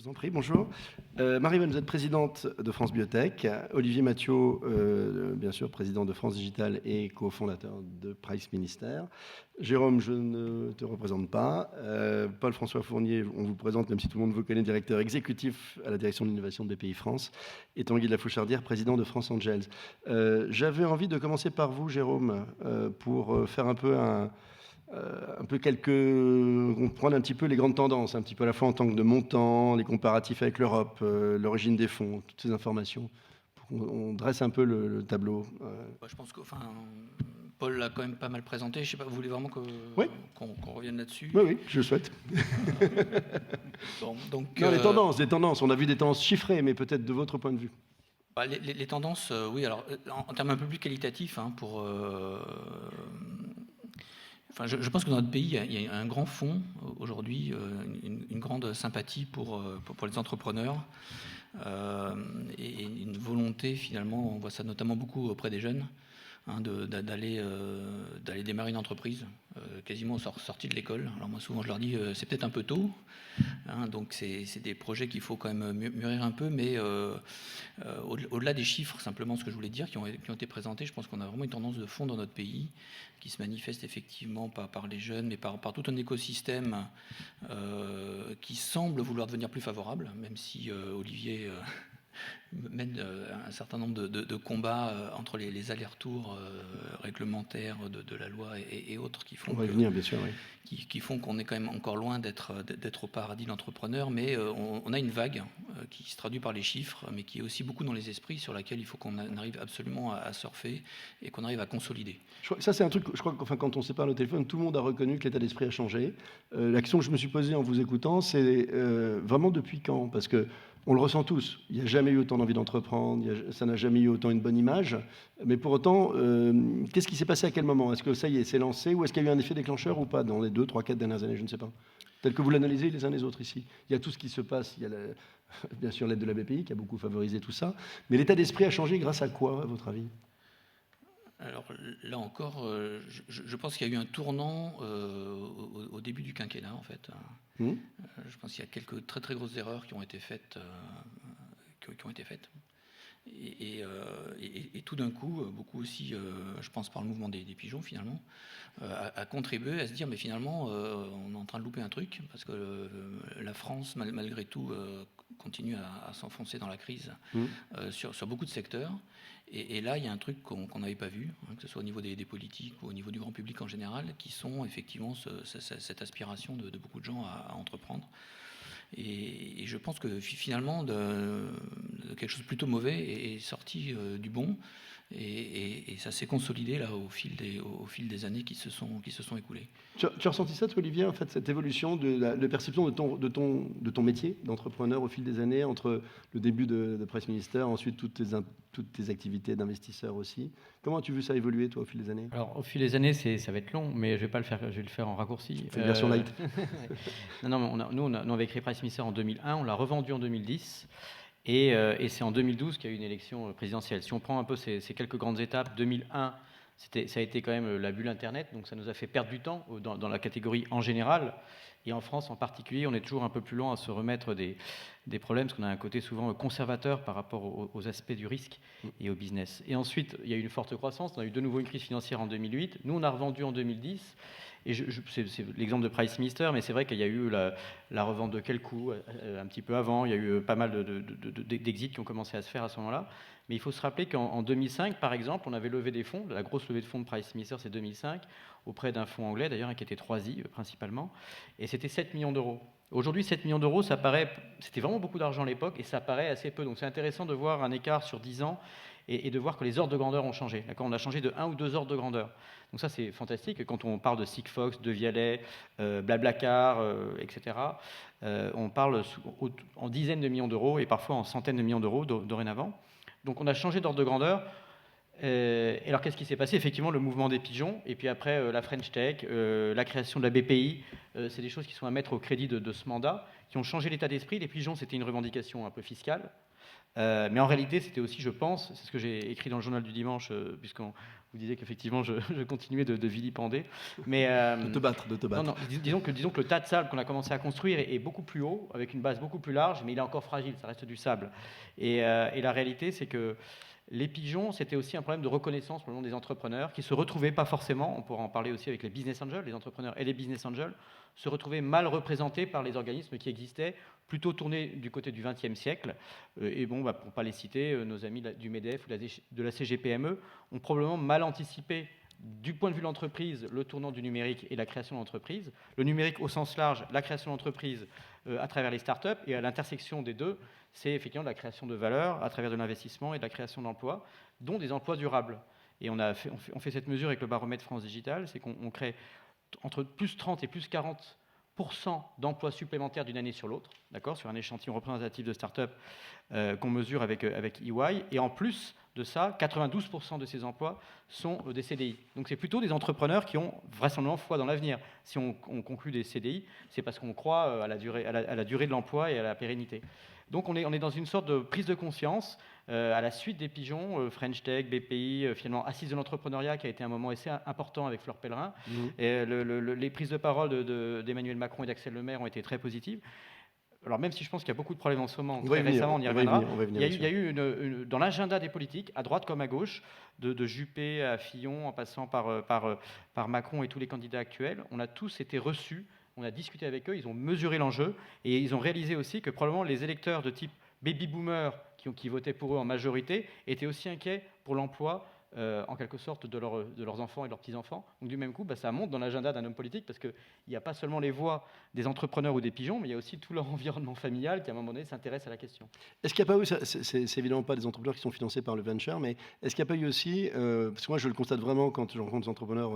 Je vous en prie, bonjour. Marie-Vonne, vous êtes présidente de France Biotech. Olivier Mathieu, bien sûr, président de France Digital et cofondateur de Price Ministère. Jérôme, je ne te représente pas. Paul-François Fournier, on vous présente, même si tout le monde vous connaît, directeur exécutif à la direction de l'innovation de BPI France. Et Tanguy de la Fouchardière, président de France Angels. J'avais envie de commencer par vous, Jérôme, pour faire un peu prendre un petit peu les grandes tendances, un petit peu à la fois en tant que de montant, les comparatifs avec l'Europe, l'origine des fonds, toutes ces informations, pour qu'on dresse un peu le tableau. Je pense que, Paul l'a quand même pas mal présenté. Je sais pas, vous voulez vraiment Oui. qu'on revienne là-dessus? Oui, je le souhaite. Bon, donc, non, les tendances. On a vu des tendances chiffrées, mais peut-être de votre point de vue. Les tendances, oui. Alors, en termes un peu plus qualitatifs, je pense que dans notre pays, il y a un grand fond aujourd'hui, une grande sympathie pour les entrepreneurs et une volonté, finalement, on voit ça notamment beaucoup auprès des jeunes, d'aller démarrer une entreprise, quasiment sortie de l'école. Alors moi, souvent, je leur dis, c'est peut-être un peu tôt, donc c'est des projets qu'il faut quand même mûrir un peu, mais au-delà des chiffres, simplement, ce que je voulais dire, qui ont été présentés, je pense qu'on a vraiment une tendance de fond dans notre pays, qui se manifeste effectivement pas par les jeunes, mais par tout un écosystème qui semble vouloir devenir plus favorable, même si Olivier mène un certain nombre de combats entre les allers-retours réglementaires de la loi et autres qui font, on va y venir, bien sûr, oui. qui font qu'on est quand même encore loin d'être au paradis de l'entrepreneur, mais on a une vague qui se traduit par les chiffres, mais qui est aussi beaucoup dans les esprits, sur laquelle il faut qu'on arrive absolument à surfer et qu'on arrive à consolider. Ça, c'est un truc, je crois que quand on s'est parlé au téléphone, tout le monde a reconnu que l'état d'esprit a changé. La question que je me suis posée en vous écoutant, c'est vraiment depuis quand? Parce que on le ressent tous. Il n'y a jamais eu autant d'envie d'entreprendre, ça n'a jamais eu autant une bonne image. Mais pour autant, qu'est-ce qui s'est passé à quel moment? Est-ce que ça y est, c'est lancé, ou est-ce qu'il y a eu un effet déclencheur ou pas dans les 2, 3, 4 dernières années? Je ne sais pas. Tel que vous l'analysez les uns les autres ici. Il y a tout ce qui se passe. Il y a bien sûr l'aide de la BPI qui a beaucoup favorisé tout ça. Mais l'état d'esprit a changé grâce à quoi, à votre avis? Alors là encore, je pense qu'il y a eu un tournant au début du quinquennat, en fait. Je pense qu'il y a quelques très très grosses erreurs qui ont été faites. Et tout d'un coup, beaucoup aussi, je pense par le mouvement des pigeons finalement, a contribué à se dire mais finalement on est en train de louper un truc, parce que la France malgré tout continue à s'enfoncer dans la crise sur beaucoup de secteurs. Et là, il y a un truc qu'on n'avait pas vu, que ce soit au niveau des politiques ou au niveau du grand public en général, qui sont effectivement cette aspiration de beaucoup de gens à entreprendre. Et je pense que finalement, quelque chose de plutôt mauvais est sorti du bon, et ça s'est consolidé là au fil des années qui se sont écoulées. Tu as ressenti ça, toi, Olivier, en fait, cette évolution de perception de ton métier d'entrepreneur au fil des années, entre le début de Price Minister, ensuite toutes tes activités d'investisseur aussi. Comment as-tu vu ça évoluer, toi, au fil des années? Alors, au fil des années, ça va être long, mais je vais pas le faire. Je vais le faire en raccourci. C'est une version light. Non, mais nous, on avait créé Price Minister en 2001, on l'a revendu en 2010. Et c'est en 2012 qu'il y a eu une élection présidentielle. Si on prend un peu ces quelques grandes étapes, 2001, ça a été quand même la bulle Internet, donc ça nous a fait perdre du temps dans la catégorie en général. Et en France en particulier, on est toujours un peu plus lent à se remettre des problèmes, parce qu'on a un côté souvent conservateur par rapport aux aspects du risque et au business. Et ensuite, il y a eu une forte croissance, on a eu de nouveau une crise financière en 2008. Nous, on a revendu en 2010. Et c'est l'exemple de Price Minister, mais c'est vrai qu'il y a eu la revente de quelques coups un petit peu avant. Il y a eu pas mal d'exits qui ont commencé à se faire à ce moment-là. Mais il faut se rappeler qu'en 2005, par exemple, on avait levé des fonds. La grosse levée de fonds de Price Minister, c'est 2005, auprès d'un fonds anglais, d'ailleurs, qui était 3i principalement. Et c'était 7 millions d'euros. Aujourd'hui, 7 millions d'euros, c'était vraiment beaucoup d'argent à l'époque, et ça paraît assez peu. Donc c'est intéressant de voir un écart sur 10 ans et de voir que les ordres de grandeur ont changé. D'accord, on a changé de 1 ou 2 ordres de grandeur. Donc ça, c'est fantastique. Quand on parle de Sigfox, de Vialet, Blablacar, etc., on parle en dizaines de millions d'euros et parfois en centaines de millions d'euros dorénavant. Donc on a changé d'ordre de grandeur. Et alors qu'est-ce qui s'est passé? Effectivement, le mouvement des pigeons, et puis après la French Tech, la création de la BPI, c'est des choses qui sont à mettre au crédit de ce mandat, qui ont changé l'état d'esprit. Les pigeons, c'était une revendication un peu fiscale. Mais en réalité, c'était aussi, je pense, c'est ce que j'ai écrit dans le journal du dimanche, puisqu'on vous disiez qu'effectivement, je continuais de vilipender. Mais, de te battre. Non, disons que le tas de sable qu'on a commencé à construire est beaucoup plus haut, avec une base beaucoup plus large, mais il est encore fragile, ça reste du sable. Et la réalité, c'est que les pigeons, c'était aussi un problème de reconnaissance pour le nom des entrepreneurs qui se retrouvaient pas forcément, on pourra en parler aussi avec les business angels, les entrepreneurs et les business angels, se retrouvaient mal représentés par les organismes qui existaient, plutôt tournés du côté du XXe siècle. Et bon, pour ne pas les citer, nos amis du MEDEF ou de la CGPME ont probablement mal anticipé du point de vue de l'entreprise, le tournant du numérique et la création d'entreprises. Le numérique au sens large, la création d'entreprises à travers les startups, et à l'intersection des deux, c'est effectivement de la création de valeur à travers de l'investissement et de la création d'emplois, dont des emplois durables. Et on fait cette mesure avec le baromètre France Digital, c'est qu'on crée entre plus 30 et plus 40% d'emplois supplémentaires d'une année sur l'autre, d'accord, sur un échantillon représentatif de start-up qu'on mesure avec EY. Et en plus de ça, 92% de ces emplois sont des CDI. Donc c'est plutôt des entrepreneurs qui ont vraisemblablement foi dans l'avenir. Si on conclut des CDI, c'est parce qu'on croit à la durée de l'emploi et à la pérennité. Donc on est dans une sorte de prise de conscience à la suite des pigeons, French Tech, BPI, finalement Assise de l'entrepreneuriat qui a été un moment assez important avec Fleur Pellerin. Et les prises de parole d'Emmanuel Macron et d'Axel Lemaire ont été très positives. Alors même si je pense qu'il y a beaucoup de problèmes en ce moment, très récemment on y reviendra, il y a eu dans l'agenda des politiques, à droite comme à gauche, de Juppé à Fillon, en passant par Macron et tous les candidats actuels, on a tous été reçus, on a discuté avec eux, ils ont mesuré l'enjeu et ils ont réalisé aussi que probablement les électeurs de type baby-boomer qui votaient pour eux en majorité étaient aussi inquiets pour l'emploi en quelque sorte de leurs enfants et de leurs petits-enfants. Donc du même coup, ça monte dans l'agenda d'un homme politique parce qu'il n'y a pas seulement les voix des entrepreneurs ou des pigeons, mais il y a aussi tout leur environnement familial qui à un moment donné s'intéresse à la question. Est-ce qu'il n'y a pas eu, c'est évidemment pas des entrepreneurs qui sont financés par le venture, mais est-ce qu'il n'y a pas eu aussi, parce que moi je le constate vraiment quand je rencontre des entrepreneurs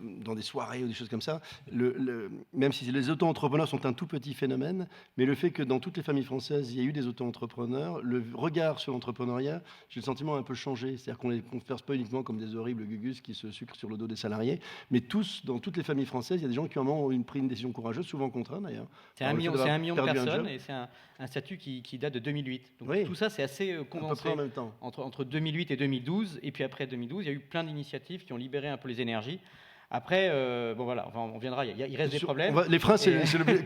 dans des soirées ou des choses comme ça, même si les auto-entrepreneurs sont un tout petit phénomène, mais le fait que dans toutes les familles françaises, il y a eu des auto-entrepreneurs, le regard sur l'entrepreneuriat, j'ai le sentiment un peu changé. C'est-à-dire qu'on ne les considère pas uniquement comme des horribles gugus qui se sucrent sur le dos des salariés, mais dans toutes les familles françaises, il y a des gens qui à un moment ont pris une décision courageuse, souvent contraints d'ailleurs. C'est 1 million de personnes et c'est un statut qui date de 2008. Donc oui, tout ça, c'est assez condensé. À peu près en même temps. Entre 2008 et 2012, et puis après 2012, il y a eu plein d'initiatives qui ont libéré un peu les énergies. Après, bon voilà, on viendra, il reste des problèmes. Les freins,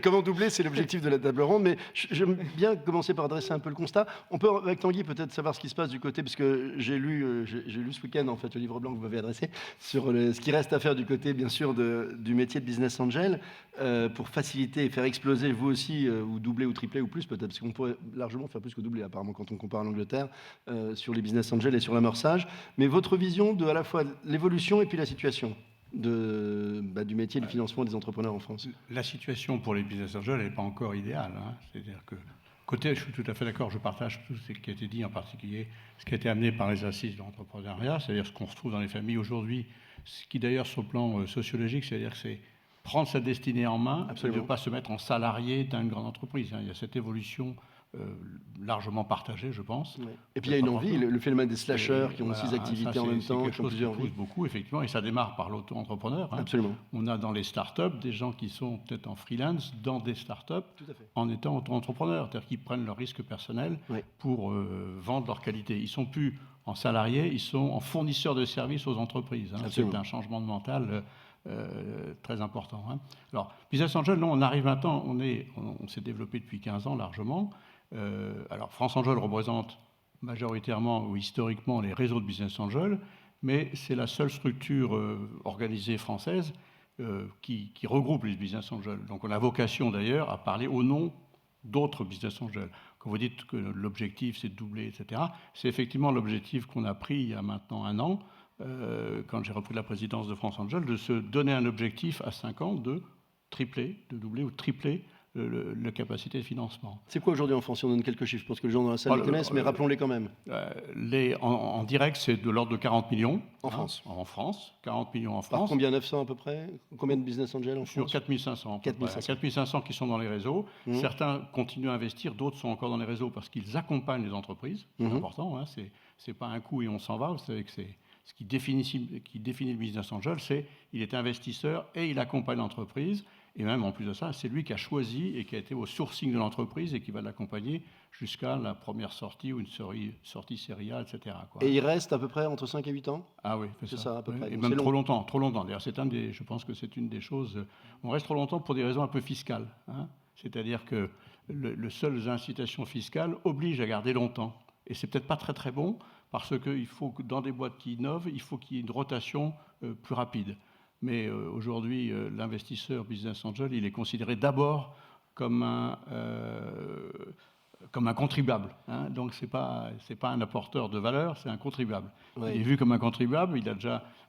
comment doubler, c'est l'objectif de la table ronde, mais j'aime bien commencer par dresser un peu le constat. On peut, avec Tanguy, peut-être savoir ce qui se passe du côté, parce que j'ai lu ce week-end, en fait, le livre blanc que vous m'avez adressé, sur ce qui reste à faire du côté, bien sûr, du métier de business angel, pour faciliter et faire exploser, vous aussi, ou doubler ou tripler, ou plus peut-être, parce qu'on pourrait largement faire plus que doubler, apparemment, quand on compare à l'Angleterre, sur les business angels et sur l'amorçage. Mais votre vision de, à la fois, l'évolution et puis la situation du métier du financement des entrepreneurs en France. La situation pour les business angels n'est pas encore idéale. C'est-à-dire que, je suis tout à fait d'accord, je partage tout ce qui a été dit, en particulier ce qui a été amené par les assises de l'entrepreneuriat, c'est-à-dire ce qu'on retrouve dans les familles aujourd'hui, ce qui d'ailleurs sur le plan sociologique, c'est-à-dire que c'est prendre sa destinée en main, et ne pas se mettre en salarié d'une grande entreprise. Il y a cette évolution largement partagée, je pense. Oui. Et puis il y a une envie, le phénomène des slashers qui ont aussi des activités en même temps, qui ont plusieurs vies. Beaucoup, effectivement, et ça démarre par l'auto-entrepreneur. Absolument. On a dans les startups des gens qui sont peut-être en freelance dans des startups en étant auto-entrepreneurs, c'est-à-dire qu'ils prennent leurs risques personnels pour vendre leur qualité. Ils ne sont plus en salariés, ils sont en fournisseurs de services aux entreprises. C'est un changement de mental très important. Alors, Business Angel, non, on arrive maintenant, on s'est développé depuis 15 ans largement. Alors, France Angel représente majoritairement ou historiquement les réseaux de Business Angel, mais c'est la seule structure organisée française qui regroupe les Business Angels. Donc, on a vocation d'ailleurs à parler au nom d'autres Business Angels. Quand vous dites que l'objectif c'est de doubler, etc., c'est effectivement l'objectif qu'on a pris il y a maintenant 1 an, quand j'ai repris la présidence de France Angel, de se donner un objectif à 5 ans de doubler ou tripler la capacité de financement. C'est quoi aujourd'hui en France? Si on donne quelques chiffres, je pense que les gens dans la salle les connaissent, mais rappelons-les quand même. En direct, c'est de l'ordre de 40 millions. En France? En France, 40 millions en France. Par combien? 900 à peu près? Combien de business angels en France? Sur 4500. 4500 qui sont dans les réseaux. Certains continuent à investir, d'autres sont encore dans les réseaux parce qu'ils accompagnent les entreprises. C'est important, c'est pas un coup et on s'en va. Vous savez que c'est ce qui définit le business angel, c'est qu'il est investisseur et il accompagne l'entreprise. Et même en plus de ça, c'est lui qui a choisi et qui a été au sourcing de l'entreprise et qui va l'accompagner jusqu'à la première sortie ou une sortie série A, etc. quoi. Et il reste à peu près entre 5 et 8 ans? Ah oui, c'est ça à peu près. Et Donc même c'est trop long. longtemps, trop longtemps. D'ailleurs, je pense que c'est une des choses. On reste trop longtemps pour des raisons un peu fiscales. C'est-à-dire que le seul incitation fiscale oblige à garder longtemps. Et c'est peut-être pas très très bon parce qu'il faut que dans des boîtes qui innovent, il faut qu'il y ait une rotation plus rapide. Mais aujourd'hui, l'investisseur business angel, il est considéré d'abord comme un contribuable. Donc, c'est pas un apporteur de valeur, c'est un contribuable. Ouais. Il est vu comme un contribuable,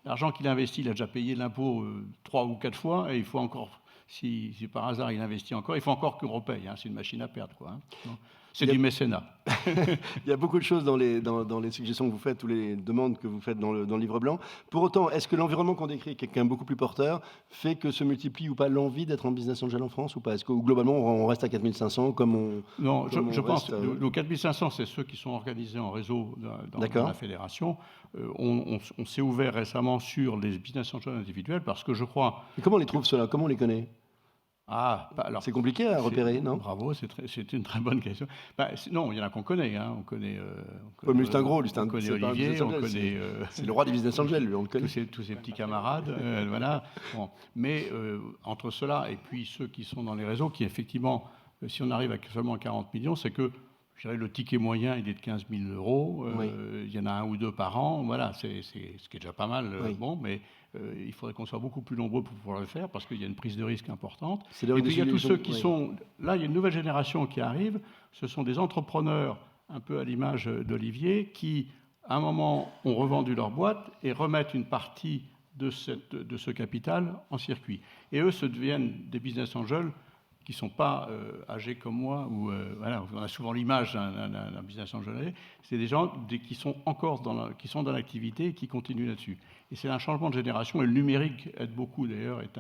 l'argent qu'il investit, il a déjà payé l'impôt 3 ou 4 fois, et il faut encore, si par hasard il investit encore, il faut encore qu'on repaye. C'est une machine à perdre, quoi. C'est du mécénat. Il y a beaucoup de choses dans les suggestions que vous faites, toutes les demandes que vous faites dans le livre blanc. Pour autant, est-ce que l'environnement qu'on décrit, qui est quand même beaucoup plus porteur, fait que se multiplie ou pas l'envie d'être en business angel en France ou pas? Est-ce que globalement, on reste à 4500 comme on... Non, comme je on pense reste, que nos 4500, c'est ceux qui sont organisés en réseau dans la fédération. On s'est ouvert récemment sur les business angels individuels parce que je crois... Et comment on les trouve, ceux-là? Comment on les connaît? Alors, c'est compliqué à repérer, non? Bravo, c'est une très bonne question. Non, il y en a qu'on connaît. On connaît. Mais c'est un gros, on connaît Olivier, on connaît. C'est le roi des business angels, lui, on le connaît. Tous ses petits camarades, voilà. Bon. Mais entre ceux-là et puis ceux qui sont dans les réseaux, qui effectivement, si on arrive à seulement 40 millions, c'est que je dirais, le ticket moyen, il est de 15 000 euros. Il y en a un ou deux par an. Voilà, ce qui est déjà pas mal. Bon, mais il faudrait qu'on soit beaucoup plus nombreux pour pouvoir le faire parce qu'il y a une prise de risque importante. Et puis il y a tous ceux qui sont... Là, il y a une nouvelle génération qui arrive. Ce sont des entrepreneurs, un peu à l'image d'Olivier, qui, à un moment, ont revendu leur boîte et remettent une partie de ce capital en circuit. Et eux se deviennent des business angels qui ne sont pas âgés comme moi, ou voilà, on a souvent l'image d'un business angel. C'est des gens qui sont encore qui sont dans l'activité et qui continuent là-dessus. Et c'est un changement de génération, et le numérique aide beaucoup d'ailleurs, est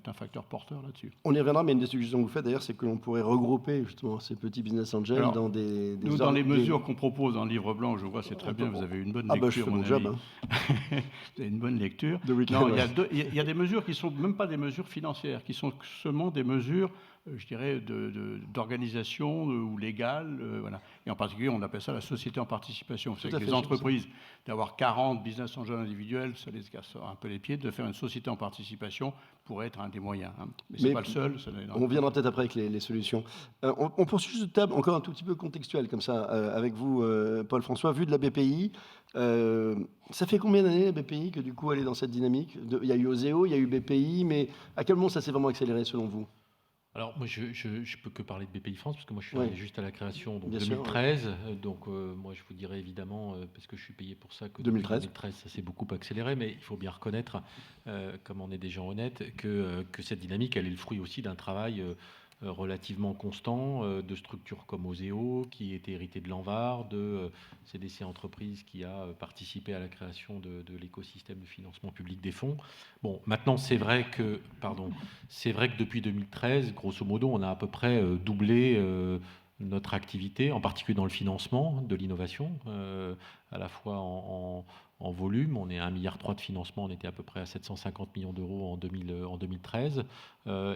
un facteur porteur là-dessus. On y reviendra, mais une des suggestions que vous faites d'ailleurs, c'est que l'on pourrait regrouper justement ces petits business angels dans des nous, dans les mesures qu'on propose dans le livre blanc, je vois, c'est très bien, vous avez une bonne lecture. Je fais mon job. Vous avez une bonne lecture. Non, il y a des mesures qui ne sont même pas des mesures financières, qui sont seulement des mesures, je dirais, d'organisation ou légale. Voilà. Et en particulier, on appelle ça la société en participation. C'est que les entreprises, d'avoir 40 business angels individuels, ça les casse un peu les pieds. De faire une société en participation pourrait être un des moyens. Mais ce n'est pas le seul. On viendra peut-être après avec les solutions. On poursuit cette table encore un tout petit peu contextuelle, comme ça, avec vous, Paul-François. Vu de la BPI, ça fait combien d'années la BPI que du coup elle est dans cette dynamique? Il y a eu Oseo, il y a eu BPI, mais à quel moment ça s'est vraiment accéléré selon vous? Alors moi je peux que parler de BPI France parce que moi je suis arrivé juste à la création donc Bien 2013 sûr, donc moi je vous dirais évidemment parce que je suis payé pour ça que 2013 ça s'est beaucoup accéléré, mais il faut bien reconnaître comme on est des gens honnêtes que cette dynamique elle est le fruit aussi d'un travail relativement constant de structures comme Oseo qui était hérité de l'Anvar, de CDC Entreprises qui a participé à la création de l'écosystème de financement public des fonds. Bon, maintenant c'est vrai que depuis 2013, grosso modo, on a à peu près doublé notre activité, en particulier dans le financement de l'innovation, à la fois en volume. On est à 1,3 milliard de financement, on était à peu près à 750 millions d'euros en 2013,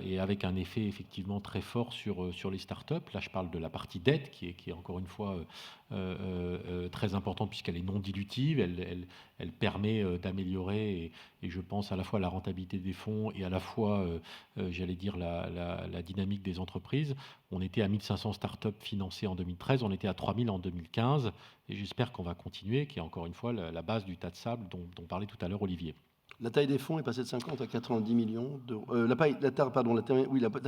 et avec un effet effectivement très fort sur les startups. Là, je parle de la partie dette qui est encore une fois très importante puisqu'elle est non dilutive, elle permet d'améliorer, et je pense à la fois la rentabilité des fonds et à la fois, j'allais dire, la dynamique des entreprises. On était à 1500 startups financées en 2013, on était à 3000 en 2015, et j'espère qu'on va continuer, qui est encore une fois la base du tas de sable dont parlait tout à l'heure Olivier. La taille des fonds est passée de 50 à 90 millions d'euros. La taille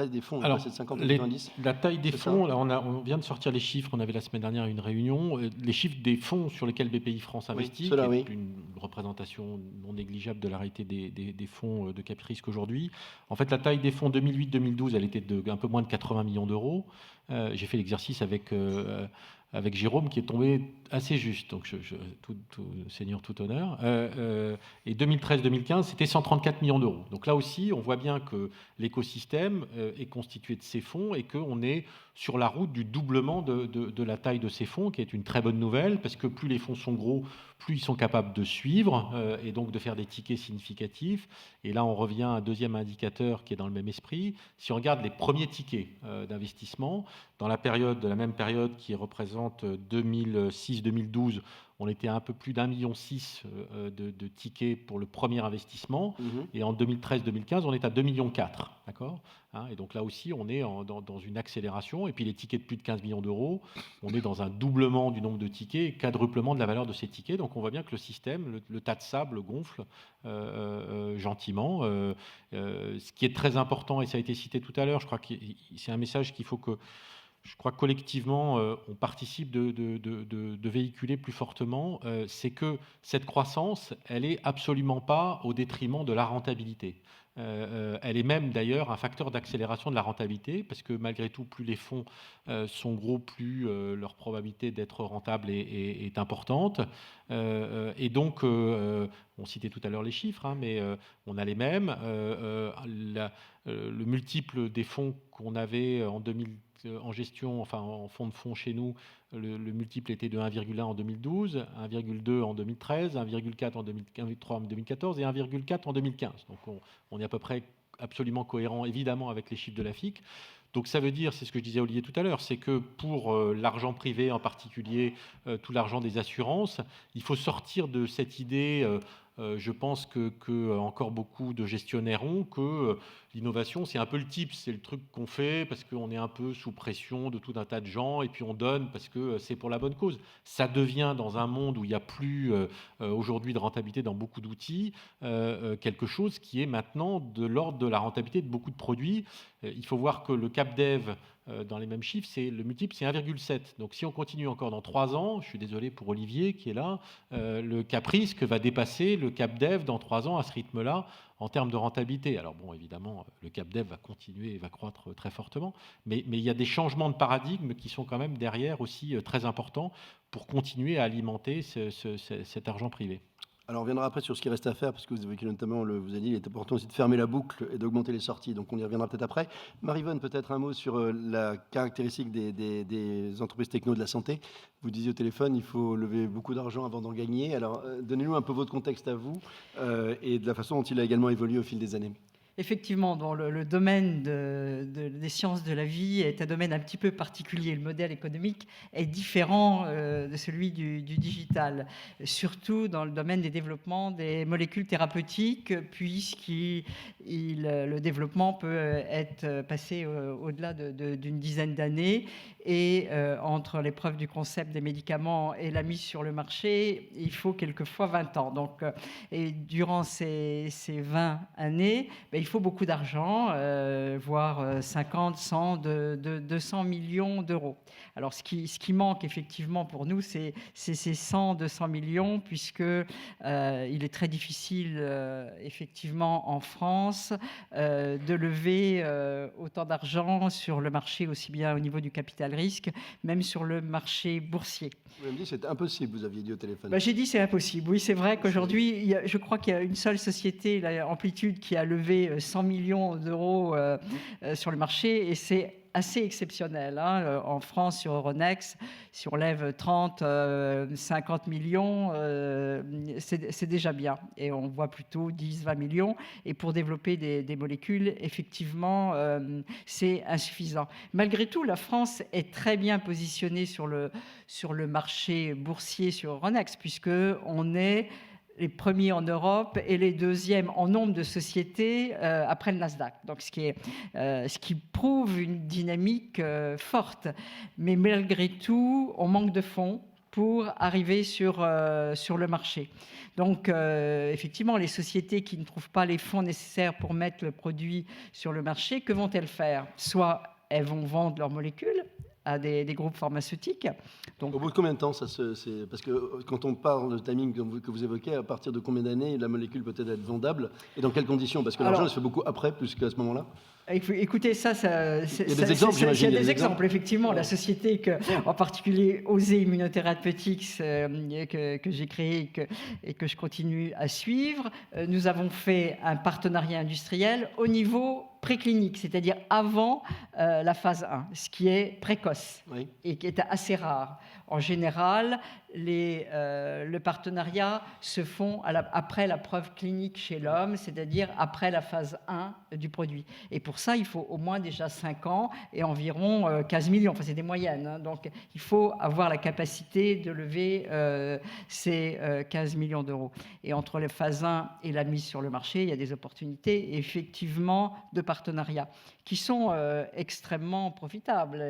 des fonds est passée de 50 à 90. La taille des fonds, là, on vient de sortir les chiffres, on avait la semaine dernière une réunion. Les chiffres des fonds sur lesquels BPI France investit, qui est une représentation non négligeable de la réalité des fonds de cap risque aujourd'hui. En fait, la taille des fonds 2008-2012, elle était de un peu moins de 80 millions d'euros. J'ai fait l'exercice avec avec Jérôme qui est tombé assez juste, donc Seigneur tout honneur. Et 2013-2015, c'était 134 millions d'euros. Donc là aussi, on voit bien que l'écosystème est constitué de ces fonds et qu'on est sur la route du doublement de la taille de ces fonds, qui est une très bonne nouvelle, parce que plus les fonds sont gros, plus ils sont capables de suivre et donc de faire des tickets significatifs. Et là, on revient à un deuxième indicateur qui est dans le même esprit. Si on regarde les premiers tickets d'investissement, dans la même période qui représente 2006-2012, on était à un peu plus d'1,6 million de tickets pour le premier investissement. Et en 2013-2015, on est à 2,4 millions. D'accord, hein, et donc là aussi, on est dans une accélération. Et puis les tickets de plus de 15 millions d'euros, on est dans un doublement du nombre de tickets et quadruplement de la valeur de ces tickets. Donc on voit bien que le système, le tas de sable gonfle gentiment. Ce qui est très important, et ça a été cité tout à l'heure, je crois que c'est un message qu'il faut que... Je crois que collectivement, on participe de véhiculer plus fortement, c'est que cette croissance, elle n'est absolument pas au détriment de la rentabilité. Elle est même d'ailleurs un facteur d'accélération de la rentabilité, parce que malgré tout, plus les fonds sont gros, plus leur probabilité d'être rentable est importante. Et donc, on citait tout à l'heure les chiffres, hein, mais on a les mêmes. Le multiple des fonds qu'on avait en gestion, enfin en fonds de fonds chez nous, le multiple était de 1,1 en 2012, 1,2 en 2013, 1,4 en 2003, en 2014 et 1,4 en 2015. Donc on est à peu près absolument cohérent, évidemment, avec les chiffres de la FIC. Donc ça veut dire, c'est ce que je disais à Olivier tout à l'heure, c'est que pour l'argent privé, en particulier tout l'argent des assurances, il faut sortir de cette idée... je pense que encore beaucoup de gestionnaires ont que l'innovation, c'est un peu le type, c'est le truc qu'on fait parce qu'on est un peu sous pression de tout un tas de gens et puis on donne parce que c'est pour la bonne cause. Ça devient, dans un monde où il n'y a plus aujourd'hui de rentabilité dans beaucoup d'outils, quelque chose qui est maintenant de l'ordre de la rentabilité de beaucoup de produits. Il faut voir que le CapDev, dans les mêmes chiffres, le multiple, c'est 1,7. Donc si on continue encore dans 3 ans, je suis désolé pour Olivier qui est là, le CapRisque va dépasser le CapDev dans 3 ans à ce rythme-là en termes de rentabilité. Alors bon, évidemment, le CapDev va continuer et va croître très fortement, mais il y a des changements de paradigme qui sont quand même derrière aussi très importants pour continuer à alimenter cet argent privé. Alors on reviendra après sur ce qui reste à faire, parce que vous évoquez notamment, vous avez dit, il est important aussi de fermer la boucle et d'augmenter les sorties, donc on y reviendra peut-être après. Marie-Vonne, peut-être un mot sur la caractéristique des entreprises techno de la santé. Vous disiez au téléphone, il faut lever beaucoup d'argent avant d'en gagner. Alors donnez-nous un peu votre contexte à vous et de la façon dont il a également évolué au fil des années. Effectivement, dans le domaine des sciences de la vie est un domaine un petit peu particulier. Le modèle économique est différent de celui du digital, surtout dans le domaine des développements des molécules thérapeutiques, le développement peut être passé au-delà d'une dizaine d'années. Et entre l'épreuve du concept des médicaments et la mise sur le marché, il faut quelquefois 20 ans. Donc, et durant ces 20 années, il faut beaucoup d'argent, voire 50, 100, 200 millions d'euros. Alors, ce qui manque effectivement pour nous, c'est ces 100, 200 millions, puisque il est très difficile, effectivement, en France, de lever autant d'argent sur le marché, aussi bien au niveau du capital risque, même sur le marché boursier. Vous m'avez dit c'est impossible, vous aviez dit au téléphone. J'ai dit c'est impossible. Oui, c'est vrai qu'aujourd'hui, je crois qu'il y a une seule société, Amplitude, qui a levé 100 millions d'euros sur le marché, et c'est assez exceptionnel. En France, sur Euronext, si on lève 30, 50 millions, c'est déjà bien. Et on voit plutôt 10, 20 millions. Et pour développer des molécules, effectivement, c'est insuffisant. Malgré tout, la France est très bien positionnée sur le marché boursier sur Euronext, puisqu'on est les premiers en Europe et les deuxièmes en nombre de sociétés après le Nasdaq. Donc, ce qui prouve une dynamique forte. Mais malgré tout, on manque de fonds pour arriver sur le marché. Donc, effectivement, les sociétés qui ne trouvent pas les fonds nécessaires pour mettre le produit sur le marché, que vont-elles faire ? Soit elles vont vendre leurs molécules à des groupes pharmaceutiques. Donc, au bout de combien de temps parce que quand on parle de timing que vous évoquez, à partir de combien d'années la molécule peut être vendable et dans quelles conditions ? Parce que l'argent, elle se fait beaucoup après, plus qu'à ce moment-là. Écoutez, il y a des exemples, j'imagine. Il y a des exemples, effectivement. Ouais. La société, en particulier Osée Immunotherapeutics, que j'ai créée et que je continue à suivre, nous avons fait un partenariat industriel au niveau préclinique, c'est-à-dire avant la phase 1, ce qui est précoce et qui est assez rare. En général, le partenariat se font après la preuve clinique chez l'homme, c'est-à-dire après la phase 1 du produit. Et pour ça, il faut au moins déjà 5 ans et environ 15 millions. Enfin, c'est des moyennes. Hein. Donc, il faut avoir la capacité de lever ces 15 millions d'euros. Et entre la phase 1 et la mise sur le marché, il y a des opportunités, effectivement, de partenariat qui sont extrêmement profitables.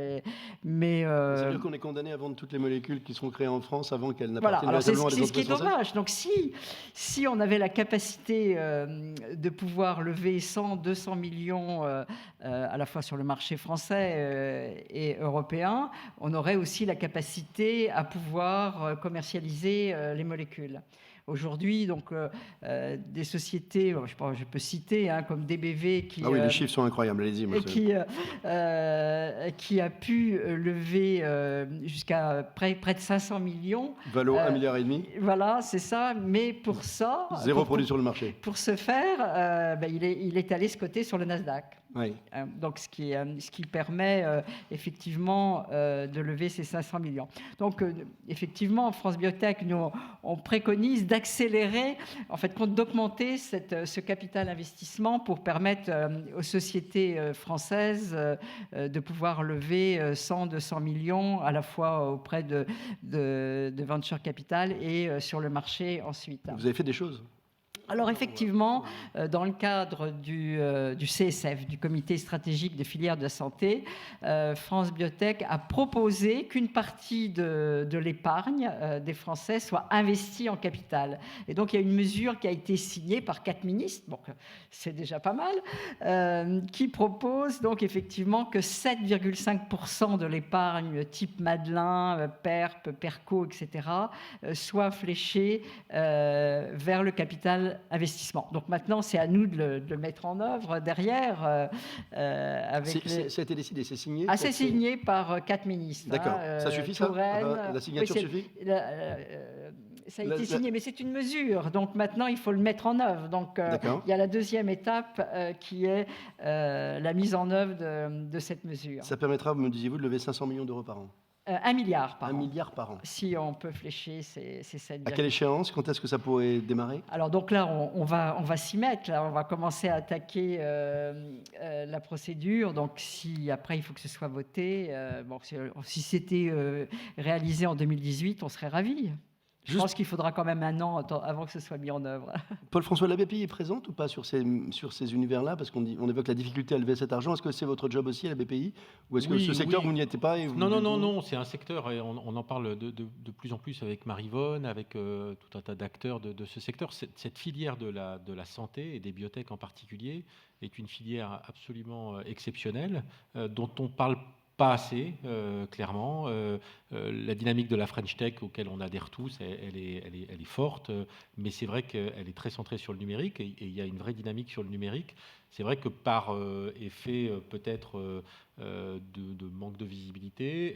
Mais, ça veut dire qu'on est condamné à vendre toutes les molécules qui seront créées en France avant qu'elles n'appartiennent voilà. véritablement à des entreprises françaises. C'est ce qui est dommage. Donc si on avait la capacité de pouvoir lever 100, 200 millions à la fois sur le marché français et européen, on aurait aussi la capacité à pouvoir commercialiser les molécules. Aujourd'hui, donc, des sociétés, je peux citer, hein, comme DBV, qui... Ah oui, les chiffres sont incroyables, allez-y. Qui a pu lever jusqu'à près de 500 millions. Valo 1,5 milliard. Voilà, c'est ça. Mais pour ça... Zéro produit sur le marché. Pour ce faire, il est allé se coter sur le Nasdaq. Oui. Donc, ce qui permet effectivement de lever ces 500 millions. Donc, effectivement, France Biotech, nous, on préconise d'accélérer, en fait, d'augmenter ce capital investissement pour permettre aux sociétés françaises de pouvoir lever 100, 200 millions à la fois auprès de venture capital et sur le marché ensuite. Vous avez fait des choses ? Alors effectivement, dans le cadre du CSF, du Comité stratégique des filières de la santé, France Biotech a proposé qu'une partie de l'épargne des Français soit investie en capital. Et donc il y a une mesure qui a été signée par 4 ministres, donc c'est déjà pas mal, qui propose donc effectivement que 7,5% de l'épargne type Madelin, PERP, PERCO, etc., soit fléchée vers le capital investissement. Donc maintenant, c'est à nous de le mettre en œuvre derrière. Ça a été décidé, c'est signé. C'est signé par 4 ministres. D'accord. Ça suffit, Touraine, ça ? La signature suffit ? Ça a été signé, mais c'est une mesure. Donc maintenant, il faut le mettre en œuvre. Donc il y a la deuxième étape qui est la mise en œuvre de cette mesure. Ça permettra, me disiez-vous, de lever 500 millions d'euros par an. 1 milliard par an. 1 milliard par an. Si on peut flécher ces 7. À quelle échéance ? Quand est-ce que ça pourrait démarrer ? Alors donc là, on va s'y mettre. Là, on va commencer à attaquer la procédure. Donc si après il faut que ce soit voté, si c'était réalisé en 2018, on serait ravis. Je pense qu'il faudra quand même 1 an avant que ce soit mis en œuvre. Paul-François Labépille est présente ou pas sur ces univers-là ? Parce qu'on évoque la difficulté à lever cet argent. Est-ce que c'est votre job aussi à la BPI ? Ou est-ce que ce secteur, vous n'y étiez pas et vous... Non, c'est un secteur, et on en parle de plus en plus avec Marivonne, avec tout un tas d'acteurs de ce secteur. Cette filière de la santé, et des biotech en particulier, est une filière absolument exceptionnelle, dont on parle pas assez, clairement. La dynamique de la French Tech, auquel on adhère tous, elle est forte, mais c'est vrai qu'elle est très centrée sur le numérique, et il y a une vraie dynamique sur le numérique. C'est vrai que par effet peut-être de manque de visibilité,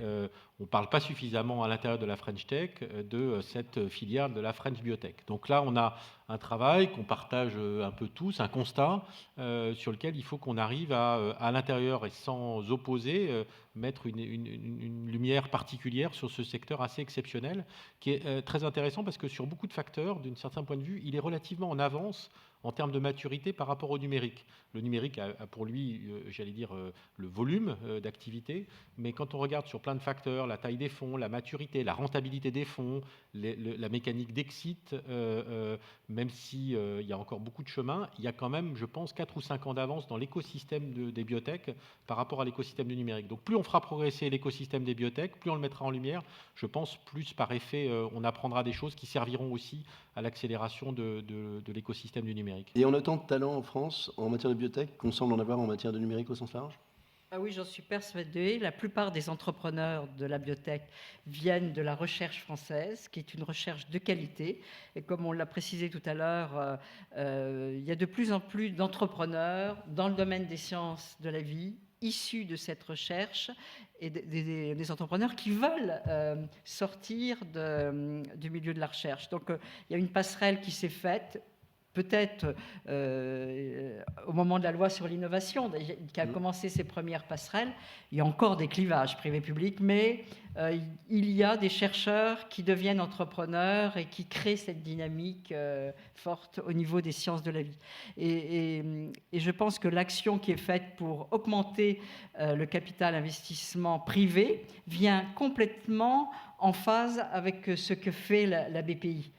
on ne parle pas suffisamment à l'intérieur de la French Tech de cette filière de la French Biotech. Donc là, on a un travail qu'on partage un peu tous, un constat sur lequel il faut qu'on arrive à l'intérieur et sans opposer, mettre une lumière particulière sur ce secteur assez exceptionnel, qui est très intéressant parce que sur beaucoup de facteurs, d'un certain point de vue, il est relativement en avance en termes de maturité par rapport au numérique. Le numérique a pour lui, j'allais dire, le volume d'activité, mais quand on regarde sur plein de facteurs, la taille des fonds, la maturité, la rentabilité des fonds, la mécanique d'exit, même s'il y a encore beaucoup de chemin, il y a quand même, je pense, 4 ou 5 ans d'avance dans l'écosystème des biotech par rapport à l'écosystème du numérique. Donc plus on fera progresser l'écosystème des biotech, plus on le mettra en lumière, je pense, plus par effet, on apprendra des choses qui serviront aussi à l'accélération de l'écosystème du numérique. Et on a autant de talent en France en matière de biotech qu'on semble en avoir en matière de numérique au sens large ? Ah oui, j'en suis persuadée. La plupart des entrepreneurs de la biotech viennent de la recherche française, qui est une recherche de qualité. Et comme on l'a précisé tout à l'heure, il y a de plus en plus d'entrepreneurs dans le domaine des sciences de la vie, issus de cette recherche, et des entrepreneurs qui veulent sortir du milieu de la recherche. Donc il y a une passerelle qui s'est faite, peut-être au moment de la loi sur l'innovation, qui a commencé ses premières passerelles. Il y a encore des clivages privé-public, mais il y a des chercheurs qui deviennent entrepreneurs et qui créent cette dynamique forte au niveau des sciences de la vie. Et je pense que l'action qui est faite pour augmenter le capital investissement privé vient complètement en phase avec ce que fait la BPI.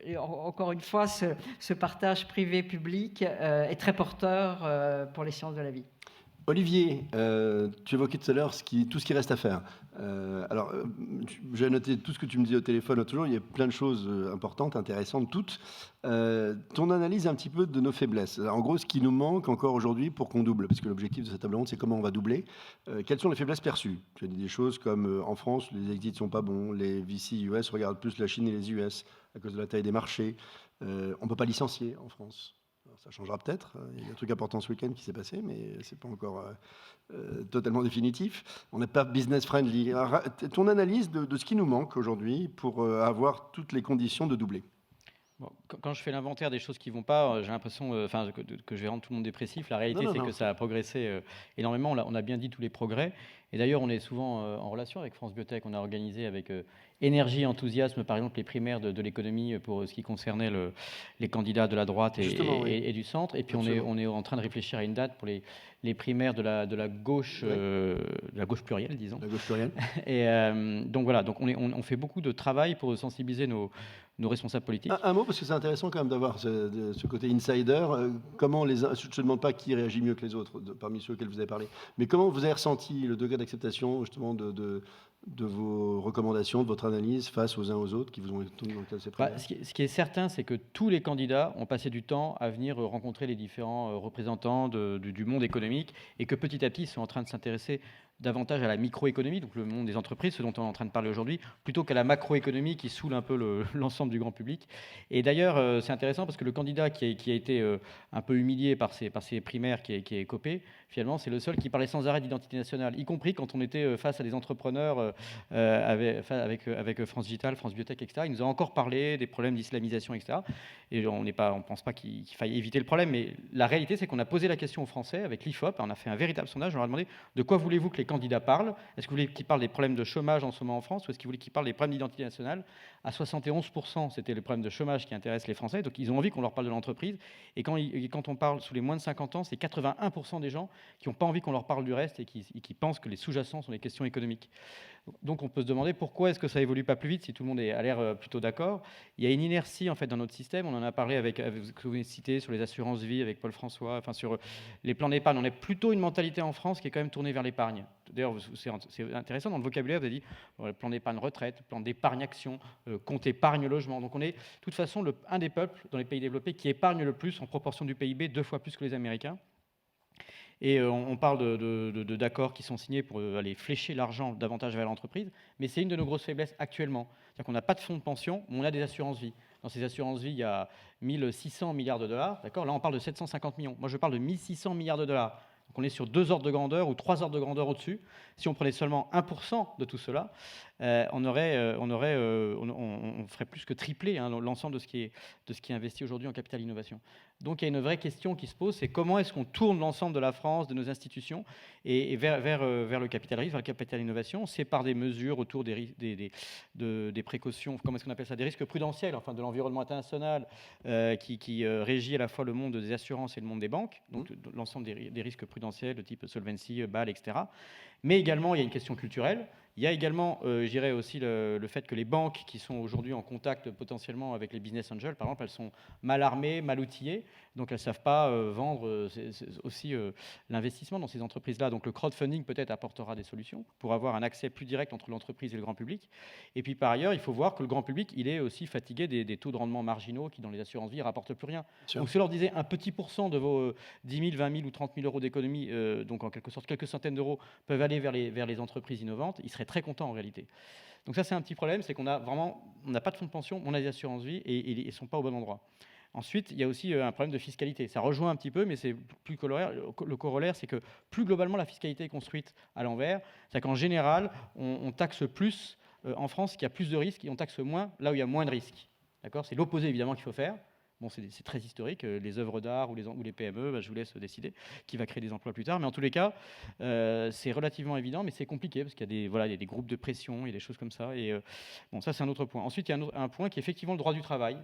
Et encore une fois, ce partage privé-public est très porteur pour les sciences de la vie. Olivier, tu évoquais tout à l'heure tout ce qui reste à faire. J'ai noté tout ce que tu me dis au téléphone toujours, il y a plein de choses importantes, intéressantes, toutes. Ton analyse un petit peu de nos faiblesses. Alors, en gros, ce qui nous manque encore aujourd'hui pour qu'on double, parce que l'objectif de cette table ronde, c'est comment on va doubler. Quelles sont les faiblesses perçues? Tu as dit des choses comme en France, les exits ne sont pas bons, les VC US regardent plus la Chine et les US à cause de la taille des marchés. On ne peut pas licencier en France. Alors, ça changera peut-être. Il y a un truc important ce week-end qui s'est passé, mais ce n'est pas encore totalement définitif. On n'est pas business friendly. Alors, ton analyse de ce qui nous manque aujourd'hui pour avoir toutes les conditions de doubler. Bon, quand je fais l'inventaire des choses qui ne vont pas, j'ai l'impression que je vais rendre tout le monde dépressif. La réalité, c'est que ça a progressé énormément. On a bien dit tous les progrès. Et d'ailleurs, on est souvent en relation avec France Biotech. On a organisé avec Énergie et Enthousiasme, par exemple, les primaires de l'économie pour ce qui concernait les candidats de la droite et du centre. Et puis, on est en train de réfléchir à une date pour les primaires de la gauche, de la gauche plurielle, disons. La gauche plurielle. Et donc voilà, donc on fait beaucoup de travail pour sensibiliser nos responsables politiques. Un mot, parce que c'est intéressant quand même d'avoir ce côté insider. Comment je ne te demande pas qui réagit mieux que les autres parmi ceux auxquels vous avez parlé, mais comment vous avez ressenti le degré d'acceptation justement de vos recommandations, de votre analyse face aux uns aux autres qui vous ont été dans le cas de ces primaires? Ce qui est certain, c'est que tous les candidats ont passé du temps à venir rencontrer les différents représentants du monde économique et que petit à petit, ils sont en train de s'intéresser davantage à la microéconomie, donc le monde des entreprises, ce dont on est en train de parler aujourd'hui, plutôt qu'à la macroéconomie qui saoule un peu l'ensemble du grand public. Et d'ailleurs, c'est intéressant parce que le candidat qui a été un peu humilié par ces primaires, qui est Copé, finalement, c'est le seul qui parlait sans arrêt d'identité nationale, y compris quand on était face à des entrepreneurs avec France Digital, France Biotech, etc. Il nous a encore parlé des problèmes d'islamisation, etc. Et on ne pense pas qu'il faille éviter le problème, mais la réalité, c'est qu'on a posé la question aux Français avec l'IFOP, on a fait un véritable sondage, on leur a demandé de quoi voulez-vous que les candidats parlent. Est-ce que vous voulez qu'ils parlent des problèmes de chômage en ce moment en France ou est-ce qu'ils voulaient qu'ils parlent des problèmes d'identité nationale? À 71%, c'était les problèmes de chômage qui intéressent les Français. Donc, ils ont envie qu'on leur parle de l'entreprise. Et quand on parle sous les moins de 50 ans, c'est 81% des gens qui n'ont pas envie qu'on leur parle du reste et qui pensent que les sous-jacents sont les questions économiques. Donc, on peut se demander pourquoi est-ce que ça évolue pas plus vite si tout le monde a l'air plutôt d'accord. Il y a une inertie en fait dans notre système. On en a parlé avec ce que vous avez cité sur les assurances vie avec Paul François, enfin sur les plans d'épargne. On a plutôt une mentalité en France qui est quand même tournée vers l'épargne. D'ailleurs, c'est intéressant dans le vocabulaire, vous avez dit plan d'épargne retraite, plan d'épargne action, compte épargne logement. Donc on est de toute façon un des peuples dans les pays développés qui épargne le plus en proportion du PIB, 2 fois plus que les Américains. Et on parle d'accords qui sont signés pour aller flécher l'argent davantage vers l'entreprise, mais c'est une de nos grosses faiblesses actuellement. C'est-à-dire qu'on n'a pas de fonds de pension, mais on a des assurances-vie. Dans ces assurances-vie, il y a 1600 milliards de dollars. D'accord ? Là, on parle de 750 millions. Moi, je parle de 1600 milliards de dollars. Donc on est sur 2 ordres de grandeur ou 3 ordres de grandeur au-dessus. Si on prenait seulement 1% de tout cela, on ferait plus que tripler l'ensemble de ce qui est investi aujourd'hui en capital innovation. Donc il y a une vraie question qui se pose, c'est comment est-ce qu'on tourne l'ensemble de la France, de nos institutions, et vers le capital risque, vers le capital innovation. C'est par des mesures autour des précautions, comment est-ce qu'on appelle ça, des risques prudentiels, enfin de l'environnement international qui régit à la fois le monde des assurances et le monde des banques, donc l'ensemble des risques prudentiels de type solvency, BAL, etc. Mais également, il y a une question culturelle. Il y a également, je dirais aussi, le fait que les banques qui sont aujourd'hui en contact potentiellement avec les business angels, par exemple, elles sont mal armées, mal outillées, donc elles ne savent pas vendre aussi l'investissement dans ces entreprises-là. Donc le crowdfunding peut-être apportera des solutions pour avoir un accès plus direct entre l'entreprise et le grand public. Et puis par ailleurs, il faut voir que le grand public, il est aussi fatigué des taux de rendement marginaux qui, dans les assurances-vie, ne rapportent plus rien. Donc si on leur disait un petit pourcent de vos 10 000, 20 000 ou 30 000 euros d'économie, donc en quelque sorte quelques centaines d'euros, peuvent aller vers les entreprises innovantes, ils seraient très contents en réalité. Donc ça, c'est un petit problème, c'est qu'on n'a pas de fonds de pension, on a des assurances-vie et ils ne sont pas au bon endroit. Ensuite, il y a aussi un problème de fiscalité. Ça rejoint un petit peu, mais c'est plus corollaire. Le corollaire, c'est que plus globalement la fiscalité est construite à l'envers. C'est-à-dire qu'en général, on taxe plus en France qu'il y a plus de risques et on taxe moins là où il y a moins de risques. D'accord ? C'est l'opposé évidemment qu'il faut faire. Bon, c'est très historique, les œuvres d'art ou les PME, je vous laisse décider qui va créer des emplois plus tard. Mais en tous les cas, c'est relativement évident, mais c'est compliqué parce qu'il y a des groupes de pression, il y a des choses comme ça. Et bon, ça, c'est un autre point. Ensuite, il y a un point qui est effectivement le droit du travail,